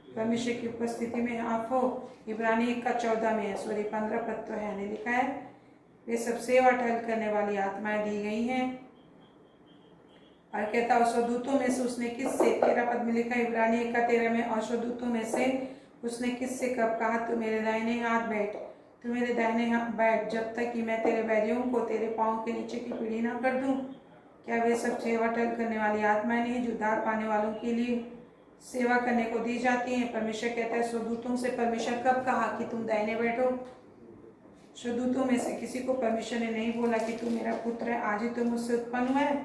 परमेश्वर की उपस्थिति में आप हो। इब्रानी 1:14 में, सॉरी 15 पद तो है, ने लिखा है, वे सब सेवा टहल करने वाली आत्माएं दी गई हैं। और कहता है स्वदूतों में से उसने किससे, 13 पद में लिखा है इब्रानी 1:13 में, और स्वदूतों में से उसने किससे कब कहा, तू मेरे दाहिने हाथ बैठ, तू मेरे दाहिने हाथ बैठ, जब तक कि मैं तेरे बैरियों को तेरे पाँव के नीचे की पीढ़ी ना कर दूं। क्या वे सब सेवा टहल करने वाली आत्माएं नहीं जो उद्धार पाने वालों के लिए सेवा करने को दी जाती हैं? परमेश्वर कहता है स्वदूतों से परमेश्वर कब कहा कि तुम दाहिने बैठो? स्वदूतों में से किसी को परमेश्वर ने नहीं बोला कि तू मेरा पुत्र है, आज ही तुम मुझसे उत्पन्न हुआ है।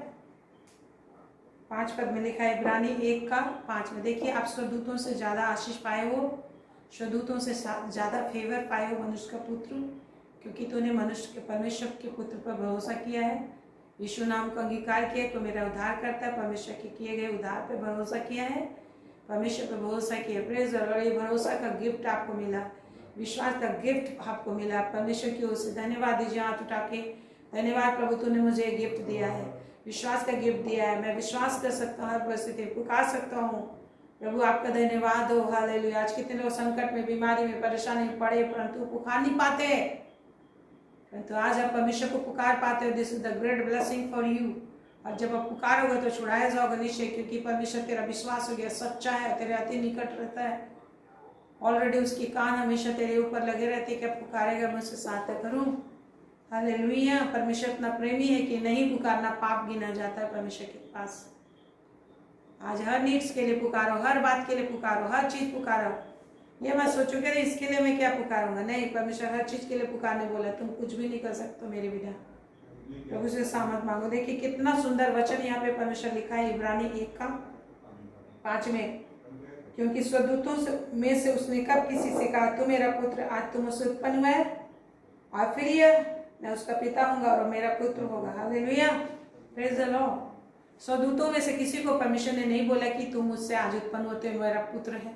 5 पद में लिखा है इब्रानी 1:5 में। देखिए, आप स्वदूतों से ज़्यादा आशीष पाए हो, स्वदूतों से ज़्यादा फेवर पाए हो मनुष्य का पुत्र, क्योंकि तूने मनुष्य के परमेश्वर के पुत्र पर भरोसा किया है, यीशु नाम का अंगीकार किया तो मेरा उद्धार करता है, परमेश्वर के किए गए उद्धार पर भरोसा किया है, परमेश्वर पर भरोसा किया। प्रेज द लॉर्ड, ये भरोसा का गिफ्ट आपको मिला, विश्वास का गिफ्ट आपको मिला। परमेश्वर की ओर से धन्यवाद दीजिए हाथ उठा के, धन्यवाद प्रभु, तूने मुझे ये गिफ्ट दिया है, विश्वास का गिफ्ट दिया है। मैं विश्वास कर सकता हूँ, हर परिस्थिति पुकार सकता हूँ। प्रभु आपका धन्यवाद हो, हालेलुया। आज कितने लोग संकट में, बीमारी में, परेशानी में पड़े, परंतु पुकार नहीं पाते, परंतु आज आप परमेश्वर को पुकार पाते हो। This is the great blessing for you. और जब आप पुकारोगे तो छुड़ाया जाओगे निश्चय, क्योंकि परमेश्वर तेरा विश्वास हो गया, सच्चा है, तेरे अति निकट रहता है। ऑलरेडी उसकी कान हमेशा तेरे ऊपर लगे रहते, क्या पुकारेगा मुझसे सहायता करूं। हालेलुया। परमेश्वर इतना प्रेमी है कि नहीं पुकारना पाप गिना जाता है परमेश्वर के पास। आज हर नीड्स के लिए पुकारो, हर बात के लिए पुकारो, हर चीज पुकारो। ये मत सोचो कि इसके लिए मैं क्या पुकारूंगा, नहीं, परमेश्वर हर चीज के लिए पुकारने बोला। तुम कुछ भी नहीं कर सकते मेरे बिना, प्रभु से सामर्थ मांगो। देखिए कितना सुंदर वचन यहाँ पे परमेश्वर लिखा है इब्रानी 1:5 में, क्योंकि स्वदूतों में से उसने कब किसी से कहा, तू मेरा पुत्र, आज तुम मुझसे उत्पन्न हुआ है, और फिर यह मैं उसका पिता होगा और मेरा पुत्र होगा। Hallelujah, praise the Lord. स्वदूतों में से किसी को परमेश्वर ने नहीं बोला कि तुम मुझसे आज उत्पन्न होते हो मेरा पुत्र है,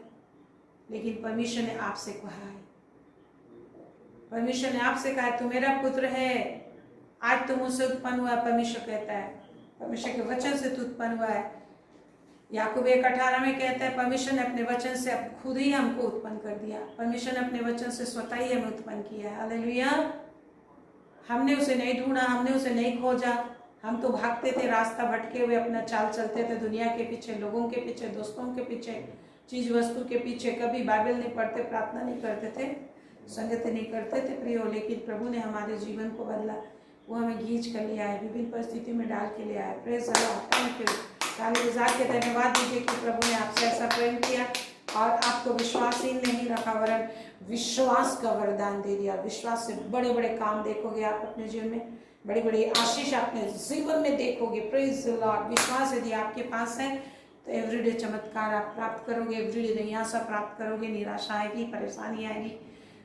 लेकिन परमेश्वर ने आपसे कहा है, परमेश्वर ने आपसे कहा है तू मेरा पुत्र है, आज तुम मुझसे उत्पन्न हुआ। परमेश्वर कहता है, परमेश्वर के वचन से तू उत्पन्न हुआ है। याकूब 1:18 में कहता है परमेश्वर ने अपने वचन से अब खुद ही हमको उत्पन्न कर दिया, परमेश्वर ने अपने वचन से स्वतः ही हमें उत्पन्न किया है। हालेलुया। हमने उसे नहीं ढूंढा, हमने उसे नहीं खोजा, हम तो भागते थे, रास्ता भटके हुए अपना चाल चलते थे, दुनिया के पीछे, लोगों के पीछे, दोस्तों के पीछे, चीज वस्तु के पीछे। कभी बाइबल नहीं पढ़ते, प्रार्थना नहीं करते थे, संगति नहीं करते थे प्रियो, लेकिन प्रभु ने हमारे जीवन को बदला, वो हमें खींच कर ले आए, विभिन्न परिस्थिति में डाल के ले आए। Praise the Lord, thank you. ताली बजा के धन्यवाद दीजिए कि प्रभु ने आपसे ऐसा प्रेम किया और आपको विश्वास ही नहीं रखा, वरन विश्वास का वरदान दे दिया। विश्वास से बड़े बड़े काम देखोगे आप अपने जीवन में, बड़ी बड़ी आशीष अपने जीवन में देखोगे। Praise the Lord. विश्वास यदि आपके पास है तो एवरीडे चमत्कार आप प्राप्त करोगे, एवरीडे नई आशा प्राप्त करोगे। निराशा आएगी, परेशानी आएगी,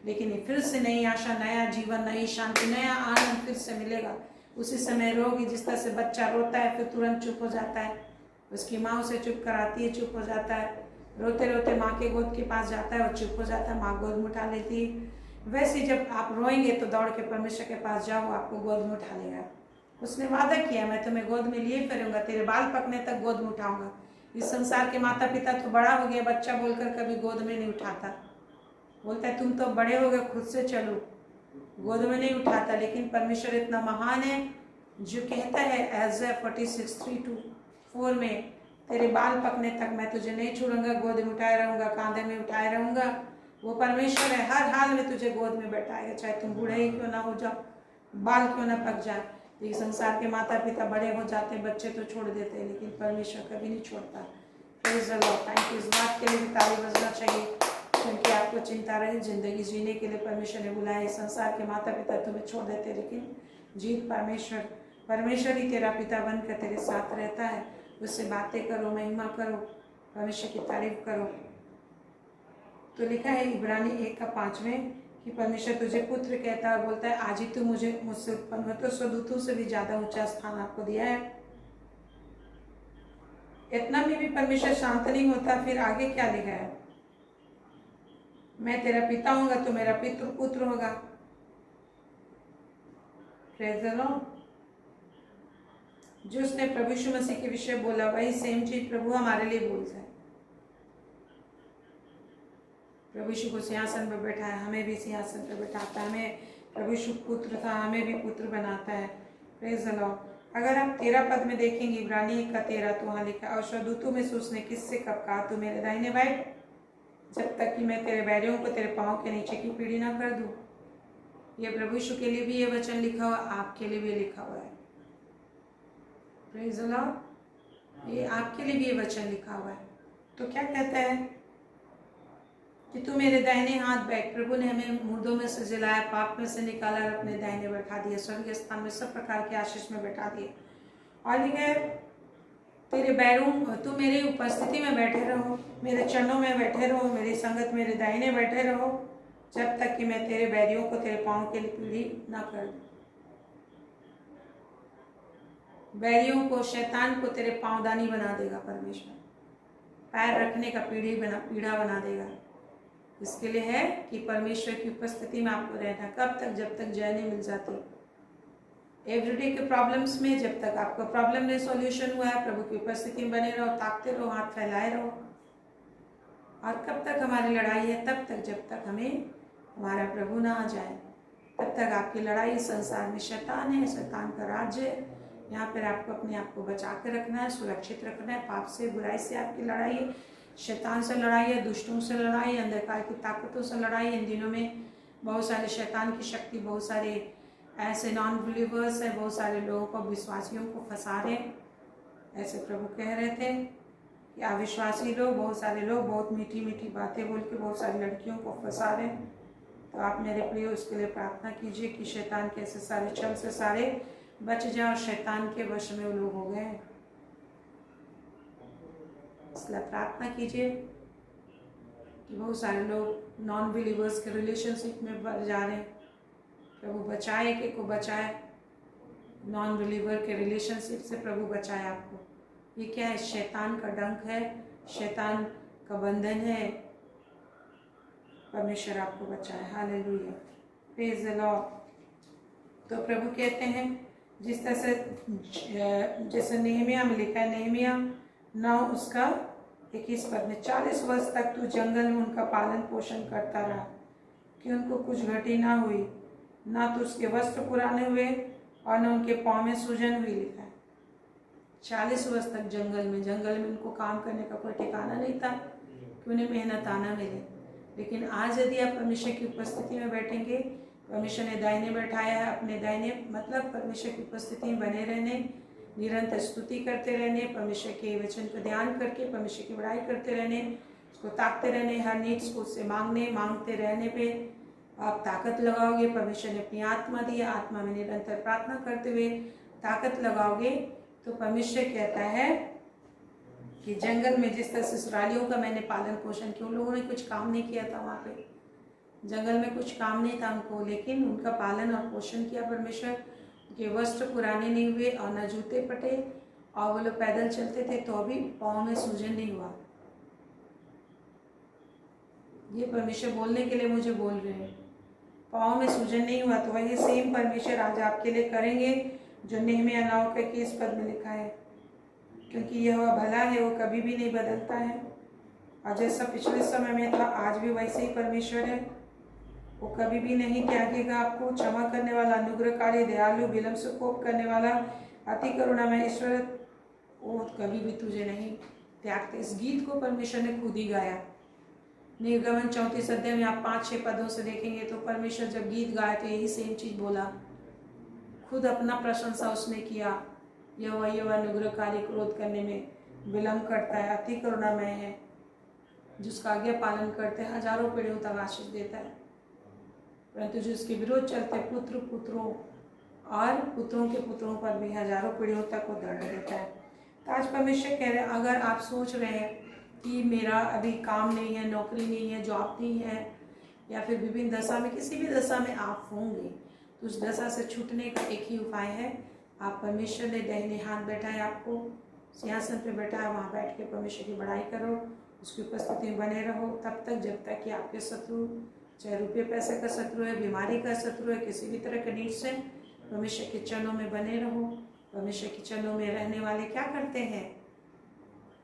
लेकिन फिर से नई आशा, नया जीवन, नई शांति, नया आनंद फिर से मिलेगा। उसी समय रोगी, जिस तरह से बच्चा रोता है फिर तुरंत चुप हो जाता है, उसकी माँ उसे चुप कराती है, चुप हो जाता है, रोते रोते माँ के गोद के पास जाता है और चुप हो जाता है, माँ गोद में उठा लेती है। वैसे जब आप रोएंगे तो दौड़ के परमेश्वर के पास जाओ, आपको गोद में उठा लेगा। उसने वादा किया, मैं तुम्हें गोद में लिए फिरूंगा, तेरे बाल पकने तक गोद में उठाऊंगा। इस संसार के माता पिता तो बड़ा हो गया बच्चा बोलकर कभी गोद में नहीं उठाता, बोलता है तुम तो बड़े हो गए, खुद से चलो, गोद में नहीं उठाता। लेकिन परमेश्वर इतना महान है जो कहता है Isaiah 46:3-4 में, तेरे बाल पकने तक मैं तुझे नहीं छोड़ूंगा, गोद में उठाए रहूंगा, कांधे में उठाए रहूंगा। वो परमेश्वर है, हर हाल में तुझे गोद में बैठाएगा, चाहे तुम बूढ़े ही क्यों ना हो जाओ, बाल क्यों ना पक जाए। ये संसार के माता पिता बड़े हो जाते हैं, बच्चे तो छोड़ देते हैं, लेकिन परमेश्वर कभी नहीं छोड़ता। Praise the Lord. Thank you. इस बात के लिए भी ताली बजना चाहिए, क्योंकि आपको चिंता रहे, जिंदगी जीने के लिए परमेश्वर ने बुलाया। संसार के माता पिता तुम्हें छोड़ देते, लेकिन जीत परमेश्वर ही तेरा पिता बनकर तेरे साथ रहता है। उससे बातें करो, महिमा करो, परमेश्वर की तारीफ करो। तो लिखा है इब्रानी 1:5 में कि परमेश्वर तुझे पुत्र कहता है और बोलता है आज ही तू मुझसे उत्पन्न हो। तो स्वदूतों से भी ज़्यादा ऊंचा स्थान आपको दिया है। इतना में भी परमेश्वर शांत नहीं होता, फिर आगे क्या लिखा है, मैं तेरा पिता होगा तो मेरा पितृ पुत्र होगा। Praise the Lord. जो उसने प्रभु यीशु मसीह के विषय बोला वही सेम चीज प्रभु हमारे लिए बोलता है। प्रभु यीशु को सिंहासन पर बैठाया, हमें भी सिंहासन पर बैठाता है। हमें प्रभु यीशु पुत्र था, हमें भी पुत्र बनाता है। Praise the Lord. अगर आप 13 पद में देखेंगे इब्रानी 1:13, तो वहाँ लिखा और स्वदूतों में से उसने किससे कब कहा तू मेरे दाहिने बैठ जब तक कि मैं तेरे बैरियों को तेरे पाँव के नीचे की पीढ़ी ना कर दूं। ये प्रभु यीशु के लिए भी ये वचन लिखा हुआ, आपके लिए भी लिखा हुआ है। Praise the Lord. ये आपके लिए भी ये वचन लिखा हुआ है। तो क्या कहता है कि तू मेरे दाहिने हाथ बैठ। प्रभु ने हमें मुर्दों में से जिलाया, पाप में से निकाला और अपने दाहिने बैठा दिया, स्वर्गीय स्थान में सब प्रकार के आशीष में बैठा दिए। और लिखा तेरे बैरों तू मेरी उपस्थिति में बैठे रहो, मेरे चरणों में बैठे रहो, मेरी संगत मेरे दाहिने बैठे रहो जब तक कि मैं तेरे बैरियों को तेरे पाँव के लिए पीढ़ी ना कर दूं। बैरियों को, शैतान को तेरे पाँवदानी बना देगा परमेश्वर, पैर रखने का पीढ़ा बना देगा। इसके लिए है कि परमेश्वर की उपस्थिति में आपको रहना। कब तक? जब तक जय नहीं मिल जाती। एवरीडे के प्रॉब्लम्स में जब तक आपका प्रॉब्लम में सॉल्यूशन हुआ है, प्रभु की उपस्थिति में बने रहो, ताकते रहो, हाथ फैलाए रहो। और कब तक हमारी लड़ाई है? तब तक जब तक हमें हमारा प्रभु ना आ जाए, तब तक आपकी लड़ाई। संसार में शैतान है, शैतान का राज्य है। यहाँ पर आपको अपने आप को बचा कर रखना है, सुरक्षित रखना है। पाप से, बुराई से आपकी लड़ाई है, शैतान से लड़ाई है, दुष्टों से लड़ाई, अंधकार की ताकतों से लड़ाई। इन दिनों में बहुत सारे शैतान की शक्ति, बहुत सारे ऐसे नॉन बिलीवर्स है, बहुत सारे लोगों को, विश्वासियों को फंसा रहे। ऐसे प्रभु कह रहे थे कि अविश्वासी लोग, बहुत सारे लोग बहुत मीठी मीठी बातें बोल के बहुत सारी लड़कियों को फंसा रहे। तो आप मेरे प्रिय उसके लिए प्रार्थना कीजिए कि शैतान के ऐसे सारे छल से सारे बच जाए और शैतान के वश में वो लोग हो गए। इसलिए प्रार्थना कीजिए कि बहुत सारे लोग नॉन बिलीवर्स के रिलेशनशिप में बढ़ जा रहे हैं। प्रभु बचाए, के को बचाए, नॉन बिलीवर के रिलेशनशिप से प्रभु बचाए आपको। ये क्या है? शैतान का डंक है, शैतान का बंधन है। परमेश्वर आपको बचाए। Hallelujah, praise the Lord. तो प्रभु कहते हैं जिस तरह से जैसे नेहमिया में लिखा है, नेहमिया 9 उसका 21 पद में, 40 वर्ष तक तू जंगल में उनका पालन पोषण करता रहा कि उनको कुछ घटी ना हुई, ना तो उसके वस्त्र पुराने हुए और न उनके पाँव में सूजन हुई। लिखा है 40 वर्ष तक जंगल में उनको काम करने का कोई ठिकाना नहीं था कि उन्हें मेहनत आना मिले। लेकिन आज यदि आप परमेश्वर की उपस्थिति में बैठेंगे, परमेश्वर ने दाहिने बैठाया है, अपने दाहिने मतलब परमेश्वर की उपस्थिति में बने रहने, निरंतर स्तुति करते रहने, परमेश्वर के वचन को ध्यान करके परमेश्वर की बड़ाई करते रहने, उसको ताकते रहने, हर नीड्स को उससे मांगते रहने पे आप ताकत लगाओगे। परमेश्वर ने अपनी आत्मा दी है, आत्मा में निरंतर प्रार्थना करते हुए ताकत लगाओगे तो परमेश्वर कहता है कि जंगल में जिस तरह से इस्राएलियों का मैंने पालन पोषण किया, उन लोगों ने कुछ काम नहीं किया था, वहाँ पे जंगल में कुछ काम नहीं था उनको, लेकिन उनका पालन और पोषण किया परमेश्वर। उनके वस्त्र पुराने नहीं हुए और न जूते फटे, और वो लोग पैदल चलते थे तो अभी पाँव में सूजन नहीं हुआ। ये परमेश्वर बोलने के लिए मुझे बोल रहे हैं, पाँव में सूजन नहीं हुआ। तो वही सेम परमेश्वर आज आपके लिए करेंगे जो नेहमिया 9 के 21 पद में लिखा है, क्योंकि यह भला है, वो कभी भी नहीं बदलता है। और जैसा पिछले समय में था आज भी वैसे ही परमेश्वर है, वो कभी भी नहीं त्यागेगा आपको। क्षमा करने वाला, अनुग्रहकारी, दयालु, विलंब से कोप करने वाला, अति करुणामय ईश्वर, वो कभी भी तुझे नहीं त्यागते। इस गीत को परमेश्वर ने खुद ही गाया। निर्गमन 34 अध्याय में आप 5-6 पदों से देखेंगे तो परमेश्वर जब गीत गाए तो यही सेम चीज बोला, खुद अपना प्रशंसा उसने किया। यह अनुग्रहकारी, क्रोध करने में विलंब करता है, अति करुणामय है, जिसका आज्ञा पालन करते हजारों पीढ़ियों तक आशीष देता है, परंतु जो उसके विरोध चलते पुत्रों और पुत्रों के पुत्रों पर भी हजारों पीढ़ियों तक वो दंड देता है। तो आज परमेश्वर कह रहे हैं, अगर आप सोच रहे हैं कि मेरा अभी काम नहीं है, नौकरी नहीं है, जॉब नहीं है, या फिर विभिन्न दशा में, किसी भी दशा में आप होंगे, तो उस दशा से छूटने का एक ही उपाय है, आप परमेश्वर ने दाहिने हाथ बैठाए, आपको सिंहासन पे बैठाया, वहाँ बैठ के परमेश्वर की बड़ाई करो, उसकी उपस्थिति में बने रहो तब तक जब तक कि आपके शत्रु, चाहे रुपये पैसे का शत्रु है, बीमारी का शत्रु है, किसी भी तरह के नीड से, परमेश्वर के चरणों में बने रहो। परमेश्वर के चरणों में रहने वाले क्या करते हैं?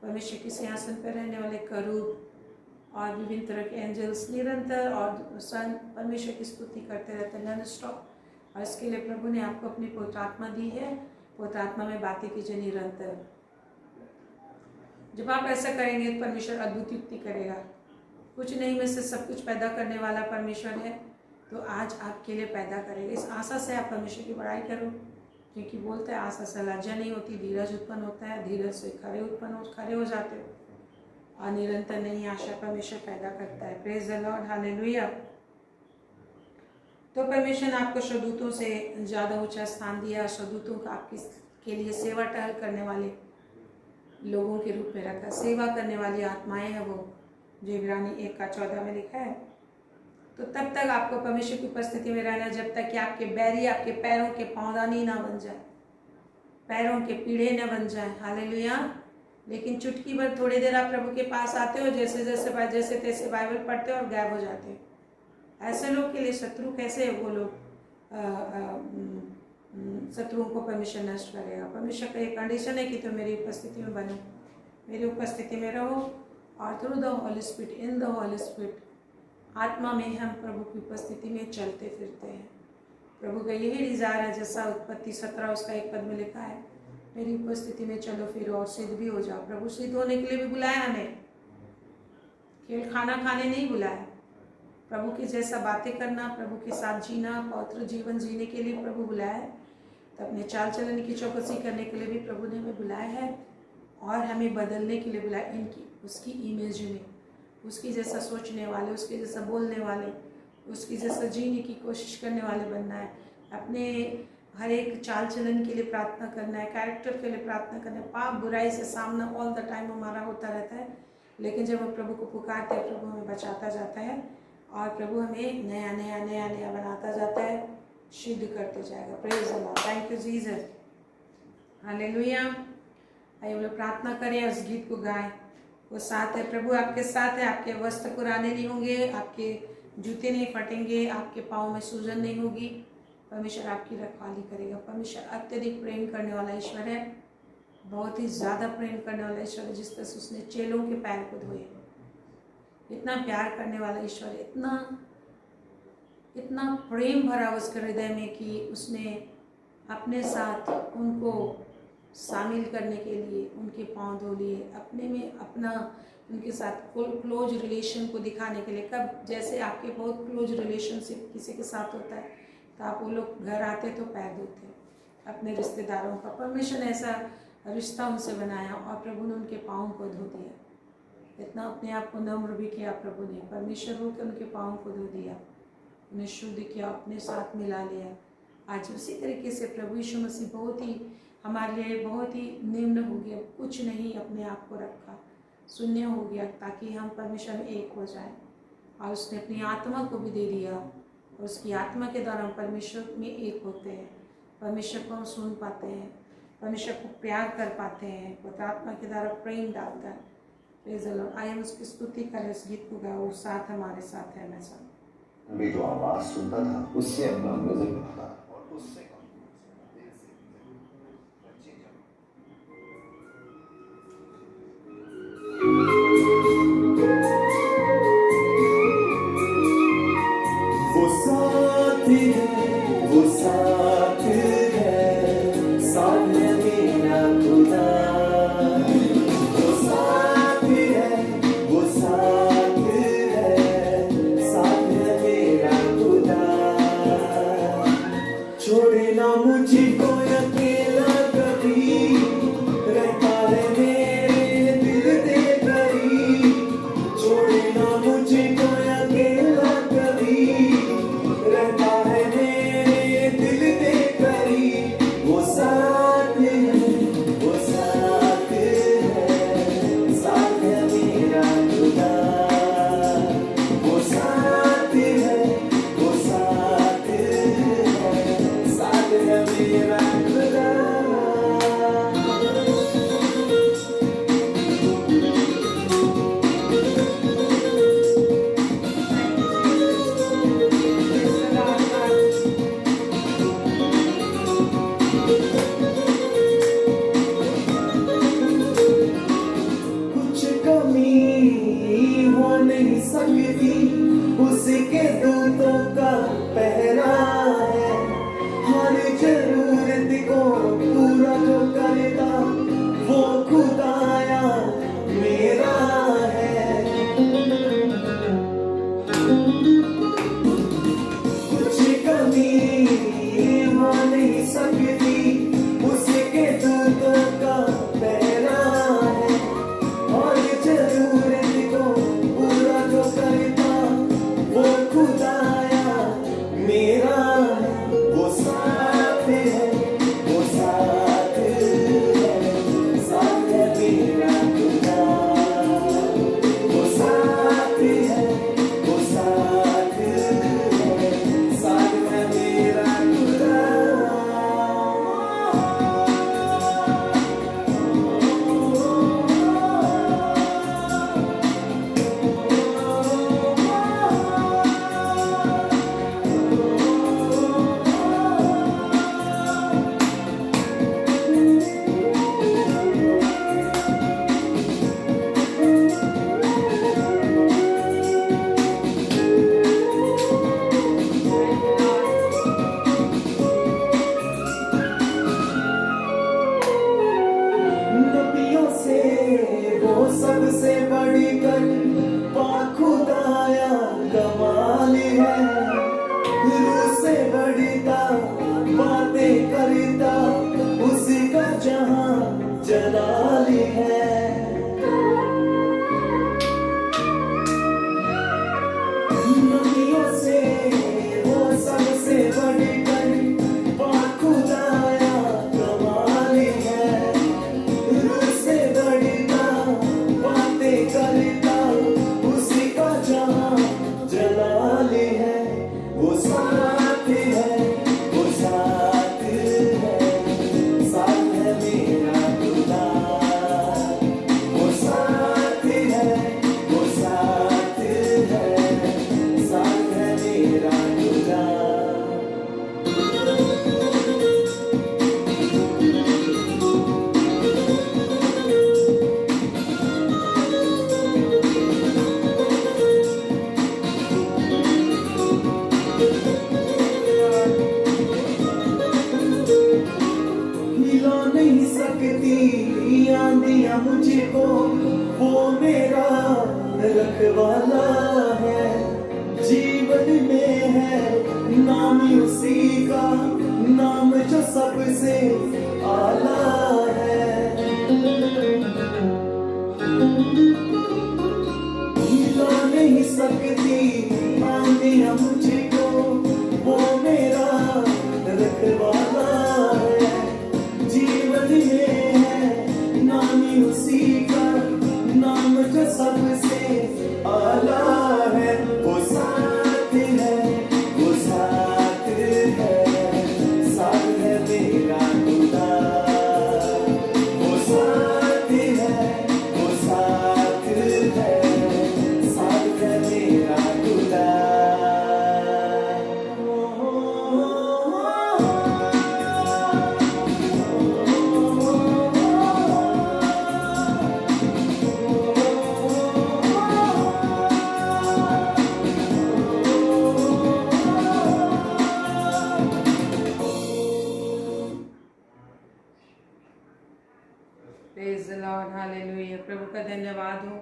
परमेश्वर के सिंहासन पर रहने वाले करूब और विभिन्न तरह के एंजल्स निरंतर और सन परमेश्वर की स्तुति करते रहते हैं नॉन स्टॉप। और इसके लिए प्रभु ने आपको अपनी पवित्र आत्मा दी है, पवित्र आत्मा में बातें कीजिए निरंतर। जब आप ऐसा करेंगे तो परमेश्वर अद्भुत युक्ति करेगा। कुछ नहीं में से सब कुछ पैदा करने वाला परमेश्वर है, तो आज आपके लिए पैदा करेगा। इस आशा से आप परमेश्वर की बड़ाई करो, क्योंकि बोलते हैं आशा से लज्जा नहीं होती, धीरज उत्पन्न होता है, धीरज से खड़े हो जाते हो और निरंतर नई आशा परमेश्वर पैदा करता है। Praise the Lord, hallelujah. तो परमेश्वर ने आपको स्वदूतों से ज़्यादा ऊंचा स्थान दिया, स्वदूतों का आपके लिए सेवा टहल करने वाले लोगों के रूप में रखा। सेवा करने वाली आत्माएं हैं वो, जो इब्रानी 1:14 में लिखा है। तो तब तक आपको परमेश्वर की उपस्थिति में रहना, जब तक कि आपके बैरी आपके पैरों के पाँवदानी ना बन जाए, पैरों के पीढ़े न बन जाए। हालेलुया। लेकिन चुटकी भर थोड़ी देर आप प्रभु के पास आते हो, जैसे तैसे बाइबल पढ़ते हो और गायब हो जाते हो। ऐसे लोग के लिए शत्रु कैसे है? वो लोग शत्रुओं को परमेश्वर नष्ट करेगा। परमेश्वर का एक कंडीशन है कि तुम मेरी उपस्थिति में बनो, मेरी उपस्थिति में रहो, और through the Holi spirit, in the Holi spirit, आत्मा में हम प्रभु की उपस्थिति में चलते फिरते हैं। प्रभु का यही डिज़ायर है, जैसा उत्पत्ति 17 उसका 1 पद में लिखा है, मेरी उपस्थिति में चलो फिरो और सिद्ध भी हो जाओ। प्रभु सिद्ध होने के लिए भी बुलाया हमें, केवल खाना खाने नहीं बुलाया। प्रभु के जैसा बातें करना, प्रभु के साथ जीना, पवित्र जीवन जीने के लिए प्रभु बुलाया है। तो अपने चाल चलन की चौकसी करने के लिए भी प्रभु ने हमें बुलाया है, और हमें बदलने के लिए बुलाया, इनकी उसकी इमेज में, उसकी जैसा सोचने वाले, उसके जैसा बोलने वाले, उसकी जैसा जीने की कोशिश करने वाले बनना है। अपने हर एक चाल चलन के लिए प्रार्थना करना है, कैरेक्टर के लिए प्रार्थना करना है। पाप बुराई से सामना ऑल द टाइम हमारा होता रहता है, लेकिन जब हम प्रभु को पुकारते हैं, प्रभु हमें बचाता जाता है, और प्रभु हमें नया नया नया नया बनाता जाता है, सिद्ध करते जाएगा। Praise the Lord, thank you Jesus, hallelujah. आइए हम लोग प्रार्थना करें, उस गीत को गाएं। वो साथ है, प्रभु आपके साथ है। आपके वस्त्र पुराने नहीं होंगे, आपके जूते नहीं फटेंगे, आपके पाँव में सूजन नहीं होगी। परमेश्वर आपकी रखवाली करेगा। परमेश्वर अत्यधिक प्रेम करने वाला ईश्वर है, बहुत ही ज़्यादा प्रेम करने वाला ईश्वर है। जिस तरह से उसने चेलों के पैर को धोए, इतना प्यार करने वाला ईश्वर है, इतना प्रेम भरा उसके हृदय में कि उसने अपने साथ उनको शामिल करने के लिए उनके पाँव धो लिए, अपने में अपना उनके साथ क्लोज रिलेशन को दिखाने के लिए। कब जैसे आपके बहुत क्लोज रिलेशनशिप किसी के साथ होता है, तो आप वो लोग घर आते तो पैर धोते अपने रिश्तेदारों का। परमेश्वर ने ऐसा रिश्ता उनसे बनाया, और प्रभु ने उनके पाँव को धो दिया। इतना अपने आप को नम्र भी किया प्रभु ने, परमेश्वर होकर उनके पाँव को धो दिया, उन्हें शुद्ध किया, अपने साथ मिला लिया। आज उसी तरीके से प्रभु यीशु मसीह बहुत ही हमारे लिए बहुत ही निम्न हो गया, कुछ नहीं अपने आप को रखा, शून्य हो गया, ताकि हम परमेश्वर में एक हो जाएं। और उसने अपनी आत्मा को भी दे दिया, और उसकी आत्मा के द्वारा हम परमेश्वर में एक होते हैं, परमेश्वर को हम सुन पाते हैं, परमेश्वर को प्यार कर पाते हैं, पवित्र आत्मा के द्वारा प्रेम डालता है। Praise the Lord. आइए हम उसकी स्तुति करें, इस गीत को गाओ, साथ हमारे साथ है हमेशा। मैं जो आवाज सुनता था उससे अपना नजर उठाता और उससे वो साथ है, वो साथ है, साथ है मेरा खुदा। वो साथ है, वो साथ है, साथ है मेरा खुदा। छोड़े ना मुझको अकेला कभी, रहता है मेरे दिल के करीब। छोड़े ना मुझको अकेला कभी, रहता है मेरे दिल के करीब। वो साथ है, वो साथ है, साथ है मेरा जरूरत को पूरा जो करता वो खुदाया मेरा है। कुछ कमी हो नहीं सकती उसके दूतों का पहरा है। और जरूरत को पूरा जो करता वो खुदाया मेरा है। वो साथ है, वो साथ है, साथ है मेरा खुदा। वो साथ है, वो साथ है, साथ है मेरा खुदा। नबियों से वो सबसे बढ़कर खुदाया कमाल है। रूह से बढ़ता बातें करता उसका जहां जलाल है। नबियों से वो सबसे बढ़कर खुदाया कमाल है। रूह से बढ़ता बातें करता उसका जहां जलाल है। वो साथ है, वो साथ है, साथ है मेरा खुदा। वो साथ है, वो साथ है, साथ है मेरा खुदा। हिला नहीं सकती आंधियां मुझको वो मेरा रखवाला है। जीवन में है नाम उसी का, नाम जो सबसे आला है। हिला नहीं सकती आंधियां मुझको वो मेरा रखवाला है। जीवन में है नाम उसी का, नाम जो सबसे आला है। वो साथ है, वो साथ है, साथ है मेरा खुदा। वो साथ है, वो साथ है, साथ है मेरा खुदा। Praise the Lord, hallelujah. प्रभु का धन्यवाद हो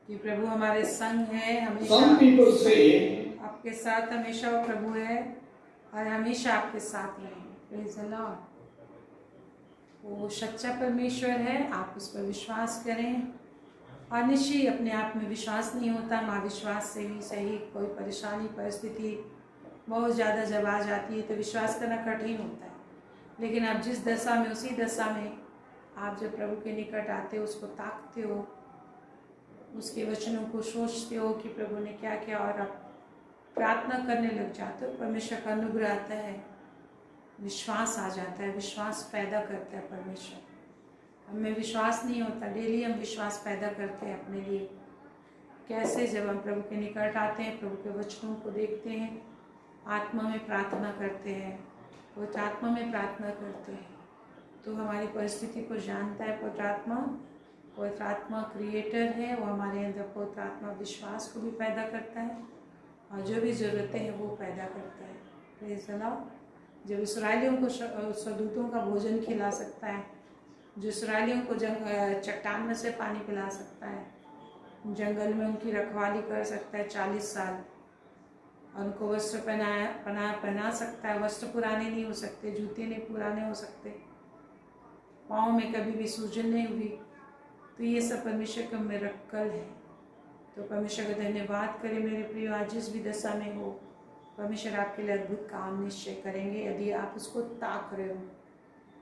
कि प्रभु हमारे संग है Some हमेशा। people say, आपके साथ हमेशा वो प्रभु है और हमेशा आपके साथ रहेंगे। Praise the Lord. वो सच्चा परमेश्वर है, आप उस पर विश्वास करें। और निश्चय अपने आप में विश्वास नहीं होता, माँ विश्वास से भी सही कोई परेशानी परिस्थिति बहुत ज़्यादा जब आ जाती है तो विश्वास करना कठिन होता है। लेकिन आप जिस दशा में, उसी दशा में आप जब प्रभु के निकट आते हो, उसको ताकते हो, उसके वचनों को सोचते हो कि प्रभु ने क्या किया, और आप प्रार्थना करने लग जाते हो, परमेश्वर का अनुग्रह आता है, विश्वास आ जाता है, विश्वास पैदा करता है परमेश्वर। हमें विश्वास नहीं होता, डेली हम विश्वास पैदा करते हैं अपने लिए। कैसे? जब हम प्रभु के निकट आते हैं, प्रभु के वचनों को देखते हैं, आत्मा में प्रार्थना करते हैं, पवित्र आत्मा में प्रार्थना करते हैं, तो हमारी परिस्थिति को जानता है पवित्र आत्मा। पवित्र आत्मा क्रिएटर है, वो हमारे अंदर पवित्र आत्मा विश्वास को भी पैदा करता है और जो भी ज़रूरतें हैं वो पैदा करता है। Praise the Lord. जब इसराइलियों को स्वदूतों का भोजन खिला सकता है, जो इसराइलियों को चट्टान में से पानी पिला सकता है, जंगल में उनकी रखवाली कर सकता है 40 साल, और उनको वस्त्र पहना सकता है। वस्त्र पुराने नहीं हो सकते, जूते नहीं पुराने हो सकते, पाँव में कभी भी सूजन नहीं हुई, तो ये सब परमेश्वर का मिरेकल है। तो परमेश्वर का धन्यवाद करें मेरे प्रिय। आज जिस भी दशा में हो, परमेश्वर आपके लिए अद्भुत काम निश्चय करेंगे यदि आप उसको ताक रहे हो।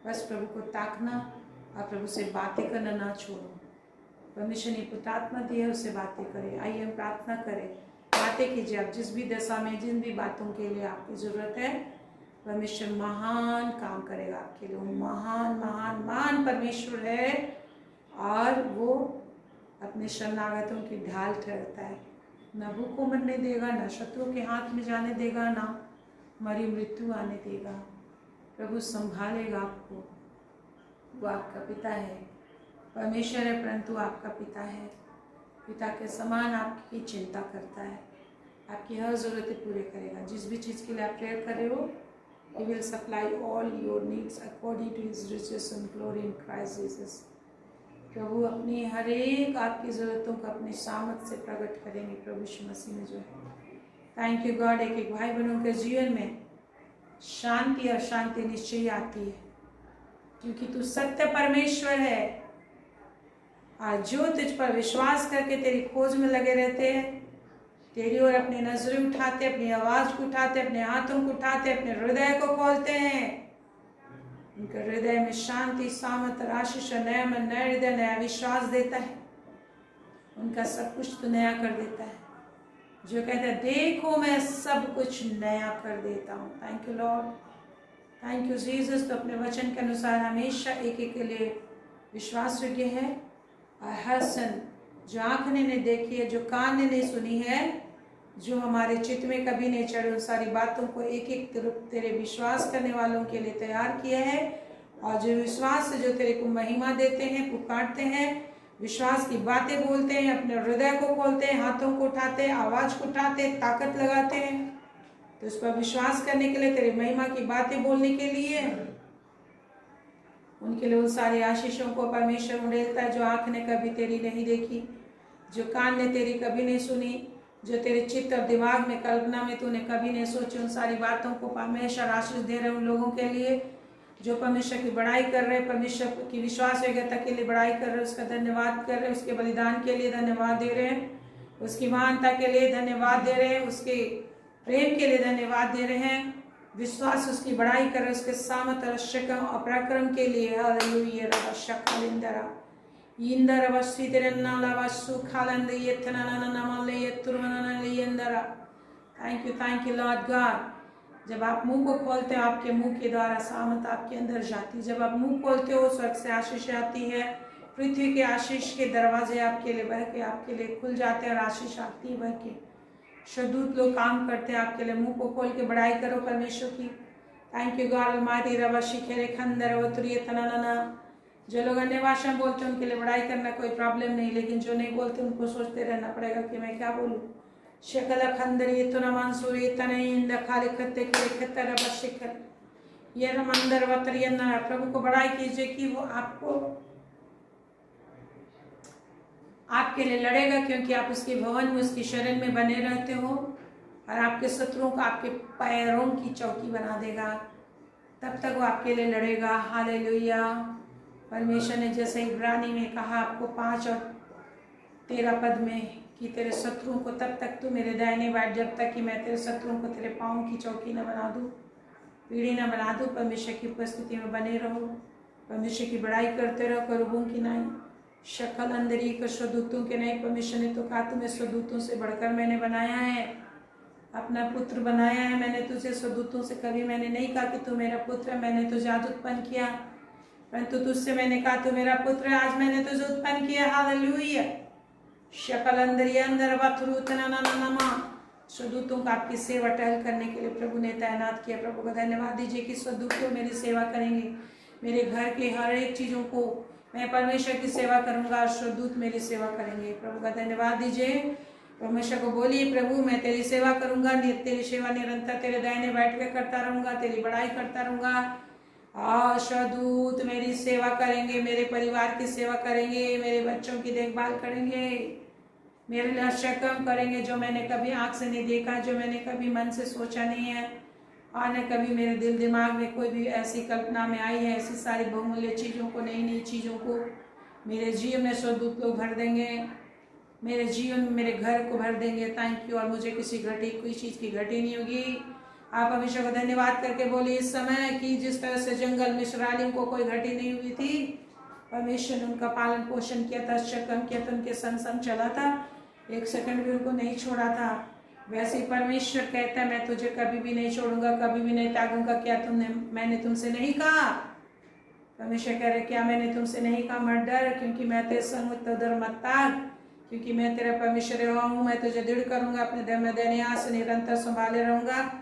बस प्रभु को ताकना और प्रभु से बातें करना ना छोड़ो। परमेश्वर ने पुत्र आत्मा दी है, उससे बातें करें। आइए हम प्रार्थना करें, बातें कीजिए। आप जिस भी दशा में, जिन भी बातों के लिए आपकी ज़रूरत है, परमेश्वर महान काम करेगा आपके लिए। वो महान महान महान परमेश्वर है और वो अपने शरणागतों की ढाल ठहरता है। न भूख को मरने देगा, न शत्रुओं के हाथ में जाने देगा, ना मरी मृत्यु आने देगा। प्रभु संभालेगा आपको। वो आपका पिता है, परमेश्वर है, परंतु आपका पिता है। पिता के समान आपकी चिंता करता है, आपकी हर ज़रूरतें पूरे करेगा। जिस भी चीज़ के लिए आप प्रेयर कर रहे हो, He will supply all your needs according to His riches and glory in Christ Jesus. प्रभु अपनी हर एक आपकी ज़रूरतों को अपने सामर्थ से प्रकट करेंगे प्रभु यीशु मसीह में जो है। Thank you God. एक एक भाई बहनों के जीवन में शांति और शांति निश्चय आती है, क्योंकि तू सत्य परमेश्वर है। आज जो तुझ पर विश्वास करके तेरी खोज में लगे रहते हैं, तेरी ओर अपनी नजरें उठाते, अपनी आवाज को उठाते, अपने हाथों को उठाते, अपने हृदय को खोलते हैं, उनके हृदय में शांति, सामर्थ, आशीष, नया मन, नया हृदय, नया विश्वास देता है। उनका सब कुछ तो नया कर देता है। जो कहता है देखो मैं सब कुछ नया कर देता हूँ। Thank you Lord, thank you Jesus. तो अपने वचन के अनुसार हमेशा एक एक के लिए विश्वास योग्य है। और हर सन जो आँख ने नहीं देखी है, जो कान ने नहीं सुनी है, जो हमारे चित्त में कभी नहीं चढ़े, उन सारी बातों को एक एक तेरे विश्वास करने वालों के लिए तैयार किया है। और जो विश्वास से जो तेरे को महिमा देते हैं, पुकारते हैं, विश्वास की बातें बोलते हैं, अपने हृदय को खोलते हैं, हाथों को उठाते हैं, आवाज को उठाते हैं, ताकत लगाते हैं, तो उस पर विश्वास करने के लिए, तेरी महिमा की बातें बोलने के लिए, उनके लिए उन सारी आशीषों को परमेश्वर उड़ेलता है। जो आँख ने कभी तेरी नहीं देखी, जो कान ने तेरी कभी नहीं सुनी, जो तेरे चित्त और दिमाग में, कल्पना में तूने कभी नहीं सोची, उन सारी बातों को परमेश्वर आशीष दे रहे उन लोगों के लिए जो परमेश्वर की बड़ाई कर रहे, परमेश्वर की विश्वास योग्यता के लिए बड़ाई कर रहे, उसका धन्यवाद कर रहे, उसके बलिदान के लिए धन्यवाद दे रहे हैं, उसकी महानता के लिए धन्यवाद दे रहे हैं, उसके प्रेम के लिए धन्यवाद दे रहे हैं, विश्वास उसकी बड़ाई कर रहे, उसके सामर्थ और पराक्रम के लिए। हालेलुया। रबशकलिंदरा इंदर वस्वितरन्नाला वसु खालंद यत्तननन नमले यत्तुरमनन लेयंदरा। Thank you Lord God. जब आप मुंह को खोलते हो, आपके मुंह के द्वारा सामर्थ आपके अंदर जाती है। जब आप मुंह खोलते हो, स्वर्ग से आशीष आती है, पृथ्वी के आशीष के दरवाजे आपके लिए बह के आपके लिए खुल जाते हैं और आशीष आती है बह के। शदूत लोग काम करते हैं आपके लिए। मुंह को खोल के बड़ाई करो परमेश्वर की। Thank you God almighty. रबशी खेरे खंदर वतुरिय तननना। जो लोग अन्य भाषा में बोलते हैं उनके लिए बड़ाई करना कोई प्रॉब्लम नहीं, लेकिन जो नहीं बोलते उनको सोचते रहना पड़ेगा कि मैं क्या बोलूँ। शकल खंदर ये तो नमान सूर्य तनई इंद खाली खत्ते के खत्तर रबशिखर ये रमंदर वतरियन्ना। प्रभु को बड़ाई कीजिए कि वो आपको आपके लिए लड़ेगा, क्योंकि आप उसके भवन में, उसकी शरण में बने रहते हो, और आपके शत्रुओं को आपके पैरों की चौकी बना देगा। तब तक वो आपके लिए लड़ेगा। हालेलुया। परमेश्वर ने जैसे इब्रानी में कहा आपको 5 और 13 पद में कि तेरे शत्रुओं को तब तक तू मेरे दाहिने बैठ जब तक कि मैं तेरे शत्रुओं को तेरे पाँव की चौकी न बना दूँ, पीढ़ी न बना दूँ। परमेश्वर की उपस्थिति में बने रहो, परमेश्वर की बड़ाई करते रहो, करूबों की नहीं, शक्ल अंदरी कर स्वदूतों के नहीं। परमेश्वर ने तो कहा तुम्हें स्वदूतों से बढ़कर मैंने बनाया है, अपना पुत्र बनाया है। मैंने तुझे स्वदूतों से कभी मैंने नहीं कहा कि तू मेरा पुत्र है। मैंने तुझे आज उत्पन्न किया, परंतु तुझसे मैंने कहा तू मेरा पुत्र है। आज मैंने तुझे उत्पन्न किया। हालेलुया। शक्ल अंदर अंदर वथुरुतनमा। स्वदूतों का आपकी सेवा टहल करने के लिए प्रभु ने तैनात किया। प्रभु का धन्यवाद दीजिए कि स्वदूत मेरी सेवा करेंगे। मेरे घर के हर एक चीज़ों को मैं परमेश्वर की सेवा करूंगा और स्वदूत मेरी सेवा करेंगे। प्रभु का धन्यवाद दीजिए। परमेश्वर को बोलिए, प्रभु मैं तेरी सेवा करूंगा, तेरी सेवा निरंतर तेरे दाहिने बैठ के करता रहूंगा, तेरी बड़ाई करता रहूंगा। आशादूत मेरी सेवा करेंगे, मेरे परिवार की सेवा करेंगे, मेरे बच्चों की देखभाल करेंगे, मेरे लिए शक्म करेंगे जो मैंने कभी आंख से नहीं देखा, जो मैंने कभी मन से सोचा नहीं है, और न कभी मेरे दिल दिमाग में कोई भी ऐसी कल्पना में आई है। ऐसी सारी बहुमूल्य चीज़ों को, नई नई चीज़ों को मेरे जीवन में स्वर्गदूत लोग भर देंगे, मेरे जीवन में मेरे घर को भर देंगे। Thank you. और मुझे किसी कोई चीज़ की घटी नहीं होगी। आप हमेशा को धन्यवाद करके बोलिए, इस समय कि जिस तरह से जंगल में इस्राएलियों को कोई घटी नहीं हुई थी, परमेश्वर ने उनका पालन पोषण किया था, शक्म किया था, उनके संग संग चला था, एक सेकंड भी उनको नहीं छोड़ा था। वैसे ही परमेश्वर कहता है, मैं तुझे कभी भी नहीं छोड़ूंगा, कभी भी नहीं त्यागूंगा। क्या मैंने तुमसे नहीं कहा? परमेश्वर कह रहे, क्या मैंने तुमसे नहीं कहा मत डर, क्योंकि मैं तेरे संग हूं, तो डर मत ताग, क्योंकि मैं तेरा परमेश्वर यहोवा हूँ। मैं तुझे दृढ़ करूंगा, अपने दया से निरंतर संभाले रहूंगा।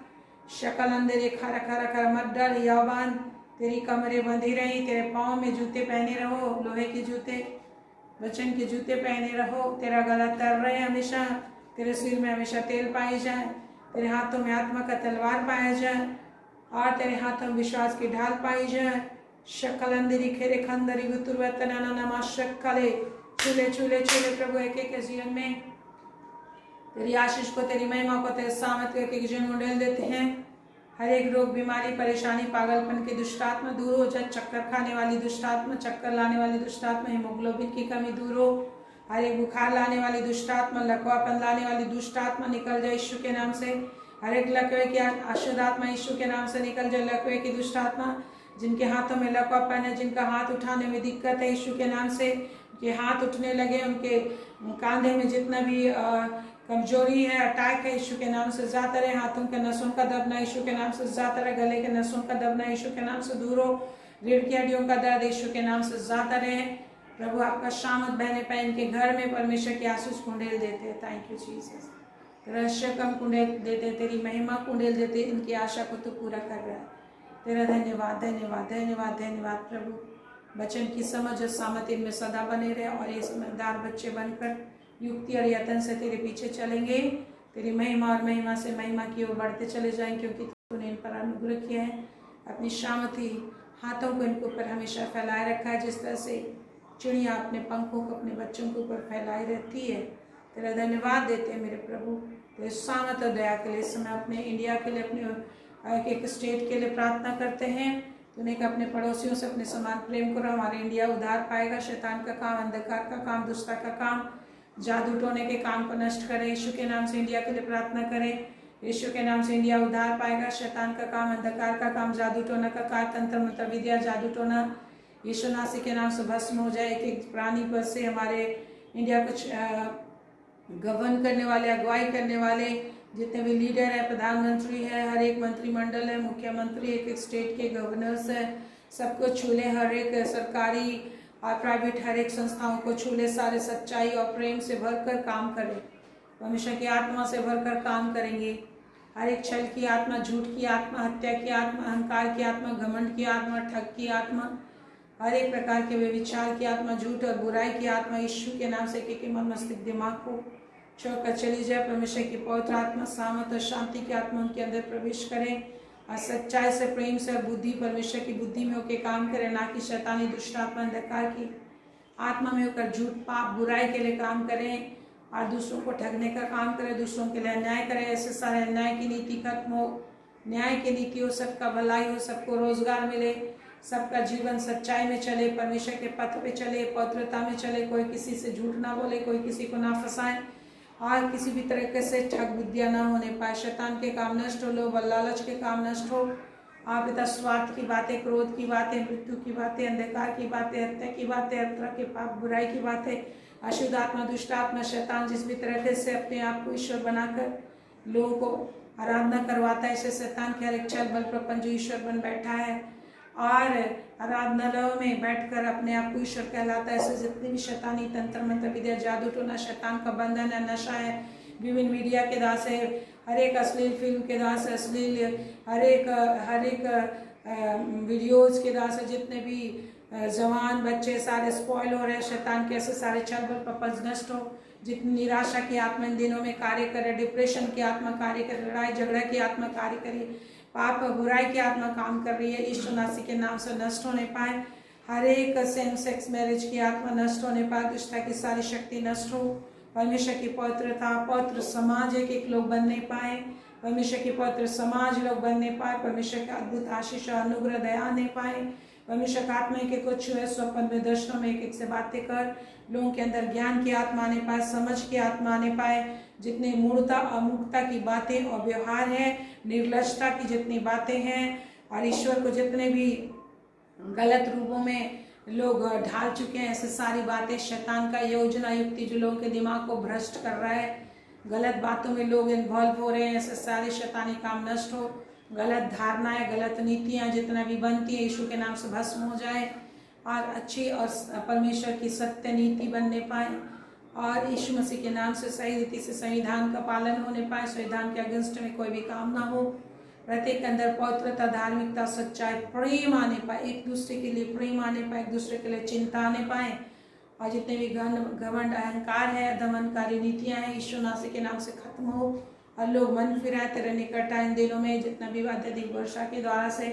शकल अंधेरे खरा खरा खरा मत डर, यौवान तेरी कमरें बंधी रही, तेरे पाँव में जूते पहने रहो, लोहे के जूते, वचन के जूते पहने रहो, तेरा गला तर रहे हमेशा, तेरे सिर में हमेशा तेल पाए जाए, तेरे हाथों में आत्मा का तलवार पाया जाए, और तेरे हाथों में विश्वास की ढाल पाई जाए। शकल अंधेरी खेरे खंदरी गुतुरवतना नमा शकले चूले चूले चूले प्रभु एक एक जीवन में तेरी आशीष को, तेरी महिमा को, तेरे सामर्थ एक एक जीवन उड़ेल देते हैं। हर एक रोग, बीमारी, परेशानी, पागलपन के दुष्ट आत्मा दूर हो जाए। चक्कर खाने वाली दुष्ट आत्मा, चक्कर लाने वाली दुष्ट आत्मा, हीमोग्लोबिन की कमी दूर हो। हर एक बुखार लाने वाली दुष्ट आत्मा, लकवापन लाने वाली दुष्ट आत्मा निकल जाए यीशु के नाम से। हर एक लकवे की अशुद्ध आत्मा यीशु के नाम से निकल जाए। लकवे की दुष्ट आत्मा, जिनके हाथों में लकवापन है, जिनका हाथ उठाने में दिक्कत है, यीशु के नाम से उनके हाथ उठने लगे, उनके कांधे में जितना भी कमजोरी है, अटैक है, यीशु के नाम से जाता रहे। हाथों के नसों का दबना यीशु के नाम से जाता रहे। गले के नसों का दबना यीशु के नाम से दूर हो। रीढ़ की हड्डियों का दर्द यीशु के नाम से जाता रहे। प्रभु आपका शामत बहने पे इनके घर में परमेश्वर की आशीष कुंडेल देते हैं। Thank you Jesus. तेरा शकम कुंडेल देते, तेरी महिमा कुंडेल देते, इनकी आशा को तो पूरा कर रहा है। तेरा धन्यवाद धन्यवाद धन्यवाद धन्यवाद प्रभु। वचन की समझ और सामत इनमें सदा बने रहे, और ये समझदार बच्चे बनकर युक्ति और यत्न से तेरे पीछे चलेंगे। तेरी महिमा और महिमा से महिमा की ओर बढ़ते चले जाएं, क्योंकि तूने इन पर अनुग्रह किया है। अपनी शामती हाथों को इनके ऊपर हमेशा फैलाए रखा है, जिस तरह से चिड़िया अपने पंखों को अपने बच्चों के ऊपर फैलाई रहती है। तेरा धन्यवाद देते हैं मेरे प्रभु, तेरे सामत और दया के लिए। इस समय अपने इंडिया के लिए, अपने एक स्टेट के लिए प्रार्थना करते हैं। तूने कि अपने पड़ोसियों से अपने समान प्रेम करो। हमारे इंडिया उद्धार पाएगा। शैतान का काम, अंधकार का काम, दुष्टता का काम, जादू टोने के काम को नष्ट करें। यीशु के नाम से इंडिया के लिए प्रार्थना करें। यीशु के नाम से इंडिया उद्धार पाएगा। शैतान का काम, अंधकार का काम, जादू टोना का कार्य, तंत्र मंत्र विद्या, जादू टोना यीशु नासी के नाम से भस्म हो जाए। एक एक प्राणी पर से हमारे इंडिया को गवर्न करने वाले, अगुवाई करने वाले जितने भी लीडर है, प्रधानमंत्री है, हर एक मंत्रिमंडल है, मुख्यमंत्री, एक एक स्टेट के गवर्नर्स है, सबको छूले। हर एक सरकारी और प्राइवेट हर एक संस्थाओं को छूले। सारे सच्चाई और प्रेम से भरकर काम करें। परमेश्वर की आत्मा से भरकर काम करेंगे। हर एक छल की आत्मा, झूठ की आत्मा, हत्या की आत्मा, अहंकार की आत्मा, घमंड की आत्मा, ठग की आत्मा, हर एक प्रकार के व्यभिचार की आत्मा, झूठ और बुराई की आत्मा यीशु के नाम से कि मन, मस्तिष्क, दिमाग को छोड़कर चली जाए। परमेश्वर की पवित्र आत्मा, सामर्थ और शांति की आत्मा उनके अंदर प्रवेश करें, और सच्चाई से, प्रेम से, बुद्धि, परमेश्वर की बुद्धि में होकर काम करें, ना कि शैतानी दुष्ट आत्मा, अंधकार की आत्मा में होकर झूठ, पाप, बुराई के लिए काम करें, और दूसरों को ठगने का काम करें, दूसरों के लिए अन्याय करें। ऐसे सारे अन्याय की नीति खत्म हो, न्याय की नीति हो, सबका भलाई हो, सबको रोजगार मिले, सबका जीवन सच्चाई में चले, परमेश्वर के पथ पे चले, पवित्रता में चले। कोई किसी से झूठ ना बोले, कोई किसी को ना फंसाए, और किसी भी तरीके से ठग बुद्धियाँ ना होने पाए। शैतान के काम नष्ट हो, लोभ और लालच के काम नष्ट हो। आप पिता स्वार्थ की बातें, क्रोध की बातें, मृत्यु की बातें, अंधकार की बातें, हत्या की बातें, हर तरह के पाप, बुराई की बातें, अशुद्ध आत्मा, दुष्ट आत्मा, शैतान जिस भी तरीके से अपने आप को ईश्वर बनाकर लोगों को आराधना करवाता है, ऐसे शैतान के हर एक छल, बल, प्रपंच जो ईश्वर बन बैठा है और आराधनालयों में बैठकर अपने आप को ईश्वर कहलाता है, ऐसे जितने भी शैतानी तंत्र मंत्र विद्या, जादू टोना, शैतान का बंधन है, नशा है, विभिन्न मीडिया के दास है, हर एक अश्लील फिल्म के दास है, अश्लील हर एक वीडियोज़ के दास है, जितने भी जवान बच्चे सारे स्पॉइल हो रहे हैं, शैतान के ऐसे सारे छल बल प्रपंच नष्ट हो। जितनी निराशा की आत्मा इन दिनों में कार्य करे, डिप्रेशन की आत्मा कार्य करे, लड़ाई झगड़ा की आत्मा कार्य करे, पाप बुराई की आत्मा काम कर रही है, यीशु मसीह के नाम से नष्ट होने पाए। हर एक सेम सेक्स मैरिज की आत्मा नष्ट होने पाए, दुष्टता की सारी शक्ति नष्ट हो। परमेश्वर की पवित्रता, पवित्र समाज एक लोग बनने पाए, परमेश्वर की पवित्र समाज लोग बनने पाए, परमेश्वर का अद्भुत आशीष और अनुग्रह दया आने पाए। परमेश्वर का आत्मा के कुछ है स्वप्न में दर्शनों में एक से बातें कर, लोगों के अंदर ज्ञान की आत्मा आने पाए, समझ की आत्मा आने पाए। जितनी मूर्खता अमूर्खता की बातें और व्यवहार है, निर्लजता की जितनी बातें हैं, और ईश्वर को जितने भी गलत रूपों में लोग ढाल चुके हैं, ऐसे सारी बातें शैतान का योजना युक्ति जो लोगों के दिमाग को भ्रष्ट कर रहा है, गलत बातों में लोग इन्वॉल्व हो रहे हैं, ऐसे सारे शैतानी काम नष्ट हो। गलत धारणाएं, गलत नीतियां जितना भी बनती है यीशु के नाम से भस्म हो जाए, और अच्छी और परमेश्वर की सत्य नीति बनने पाए, और यीशु मसीह के नाम से सही रीति से संविधान का पालन होने पाए, संविधान के अगेंस्ट में कोई भी काम ना हो। प्रत्येक के अंदर पवित्रता, धार्मिकता, सच्चाई, प्रेम आने पाए, एक दूसरे के लिए प्रेम आने पाए, एक दूसरे के लिए चिंता आने पाए, और जितने भी घमंड अहंकार है, दमनकारी नीतियां हैं, यीशु मसीह के नाम से खत्म हो, और लोग मन फिराए तेरे निकट आए। इन दिनों में जितना भी अत्यधिक वर्षा के द्वारा से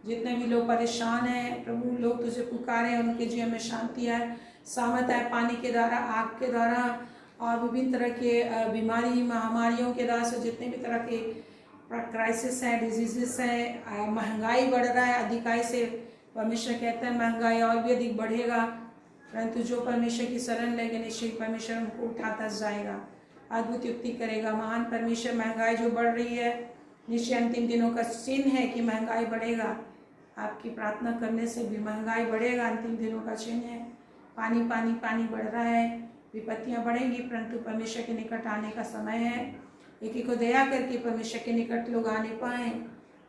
जितने भी लोग परेशान हैं, प्रभु लोग तुझे पुकारे, उनके जीवन में शांति आए, सामर्थ आए, पानी के द्वारा, आग के द्वारा, और विभिन्न तरह के बीमारी महामारियों के द्वारा से जितने भी तरह के क्राइसिस है, डिजीजेस है, महंगाई बढ़ रहा है अधिकाई से। परमेश्वर कहते हैं महंगाई और भी अधिक बढ़ेगा, परंतु जो परमेश्वर की शरण लेंगे निश्चय परमेश्वर उनको उठाता जाएगा, अद्भुत युक्ति करेगा। महान परमेश्वर, महंगाई जो बढ़ रही है निश्चय अंतिम दिनों का चिन्ह है कि महंगाई बढ़ेगा। आपकी प्रार्थना करने से भी महंगाई बढ़ेगा, अंतिम दिनों का चिन्ह है। पानी पानी पानी बढ़ रहा है, विपत्तियां बढ़ेंगी, परंतु परमेश्वर के निकट आने का समय है। एक एक को दया करके परमेश्वर के निकट लोग आने पाए,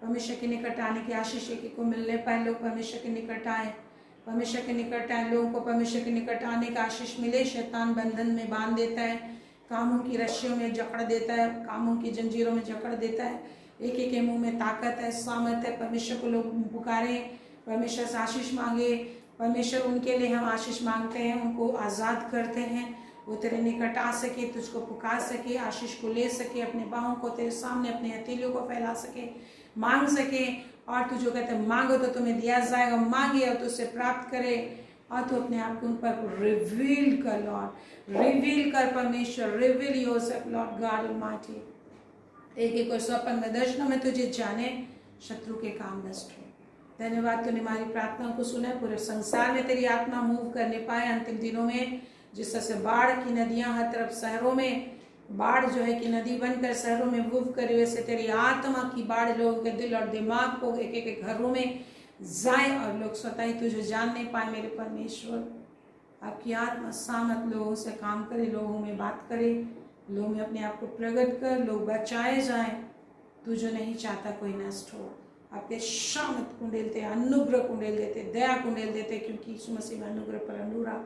परमेश्वर के निकट आने की आशीष एक एक को मिलने पाए, लोग परमेश्वर के निकट आए, परमेश्वर के निकट आए, लोगों को परमेश्वर के निकट आने का आशीष मिले। शैतान बंधन में बांध देता है, कामों की रस्सियों में जकड़ देता है, कामों की जंजीरों में जकड़ देता है, एक एक के मुंह में ताकत है, सामर्थ है। परमेश्वर को लोग पुकारे, परमेश्वर से आशीष मांगे, परमेश्वर उनके लिए हम आशीष मांगते हैं, उनको आज़ाद करते हैं, वो तेरे निकट आ सके, तुझको पुकार सके, आशीष को ले सके, अपने बाहों को तेरे सामने, अपने हथेलियों को फैला सके, मांग सके। और तू जो कहते मांगो तो तुम्हें दिया जाएगा, मांगे और तुझसे प्राप्त करे, और तू अपने आप को उन पर रिवील कर लॉर्ड, रिवील कर परमेश्वर, reveal yourself Lord God almighty. एक एक स्वप्न में दर्शनों में तुझे जाने, शत्रु के काम नष्ट हो। धन्यवाद, तूने हमारी प्रार्थनाओं को सुना, पूरे संसार में तेरी आत्मा मूव करने पाए अंतिम दिनों में। जिस तरह से बाढ़ की नदियां हर तरफ शहरों में, बाढ़ जो है कि नदी बनकर शहरों में मूव करे, वैसे तेरी आत्मा की बाढ़ लोगों के दिल और दिमाग को एक एक घरों में जाए, और लोग स्वतः ही तुझे जानने पाए। मेरे परमेश्वर, आपकी आत्मा सामत लोगों से काम करे, लोगों में बात करे, लोगों में अपने आप को प्रकट कर, लोग बचाए जाएं। तू जो नहीं चाहता कोई नष्ट हो, आपके शामत कुंडेल देते, अनुग्रह कुंडेल देते, दया कुंडेल देते, क्योंकि यीशु मसीह में अनुग्रह पर अनुरा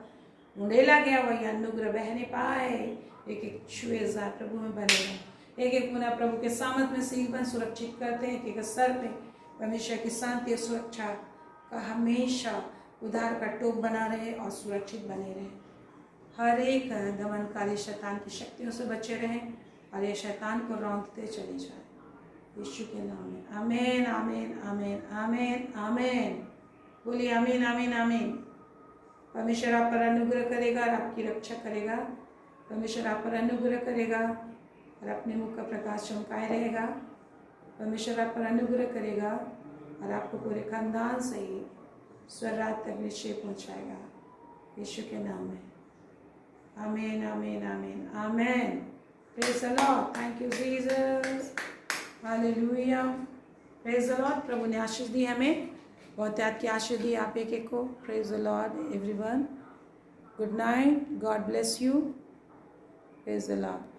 उंडेला गया, वही अनुग्रह बहने पाए। एक एक छुए जाए, प्रभु में बने रहे, एक एक पुनः प्रभु के सामत में सीबन सुरक्षित करते हैं, एक एक सर पे परमेश्वर की शांति और सुरक्षा का हमेशा उधार का टोप बना रहे और सुरक्षित बने रहे। हर एक दमनकारी शैतान की शक्तियों से बचे रहें, और ये शैतान को रौंदते चले जाए यीशु के नाम में। आमीन आमीन आमीन आमीन आमीन। बोलिए आमीन आमीन आमीन। परमेश्वर आप पर अनुग्रह करेगा और आपकी रक्षा करेगा। परमेश्वर आप पर अनुग्रह करेगा और अपने मुख का प्रकाश चमकाए रहेगा। परमेश्वर आप पर अनुग्रह करेगा और आपको पूरे खानदान से ही स्वर्ग तक निश्चय पहुँचाएगा यीशु के नाम में। आमीन आमीन आमीन आमीन। Praise the Lord. Thank you Jesus. Hallelujah. Praise the Lord. प्रभु ने आशीष दी हमें, बहुत याद की आशीष दी आप एक एक को। Praise the Lord everyone. Good night. God bless you. Praise the Lord.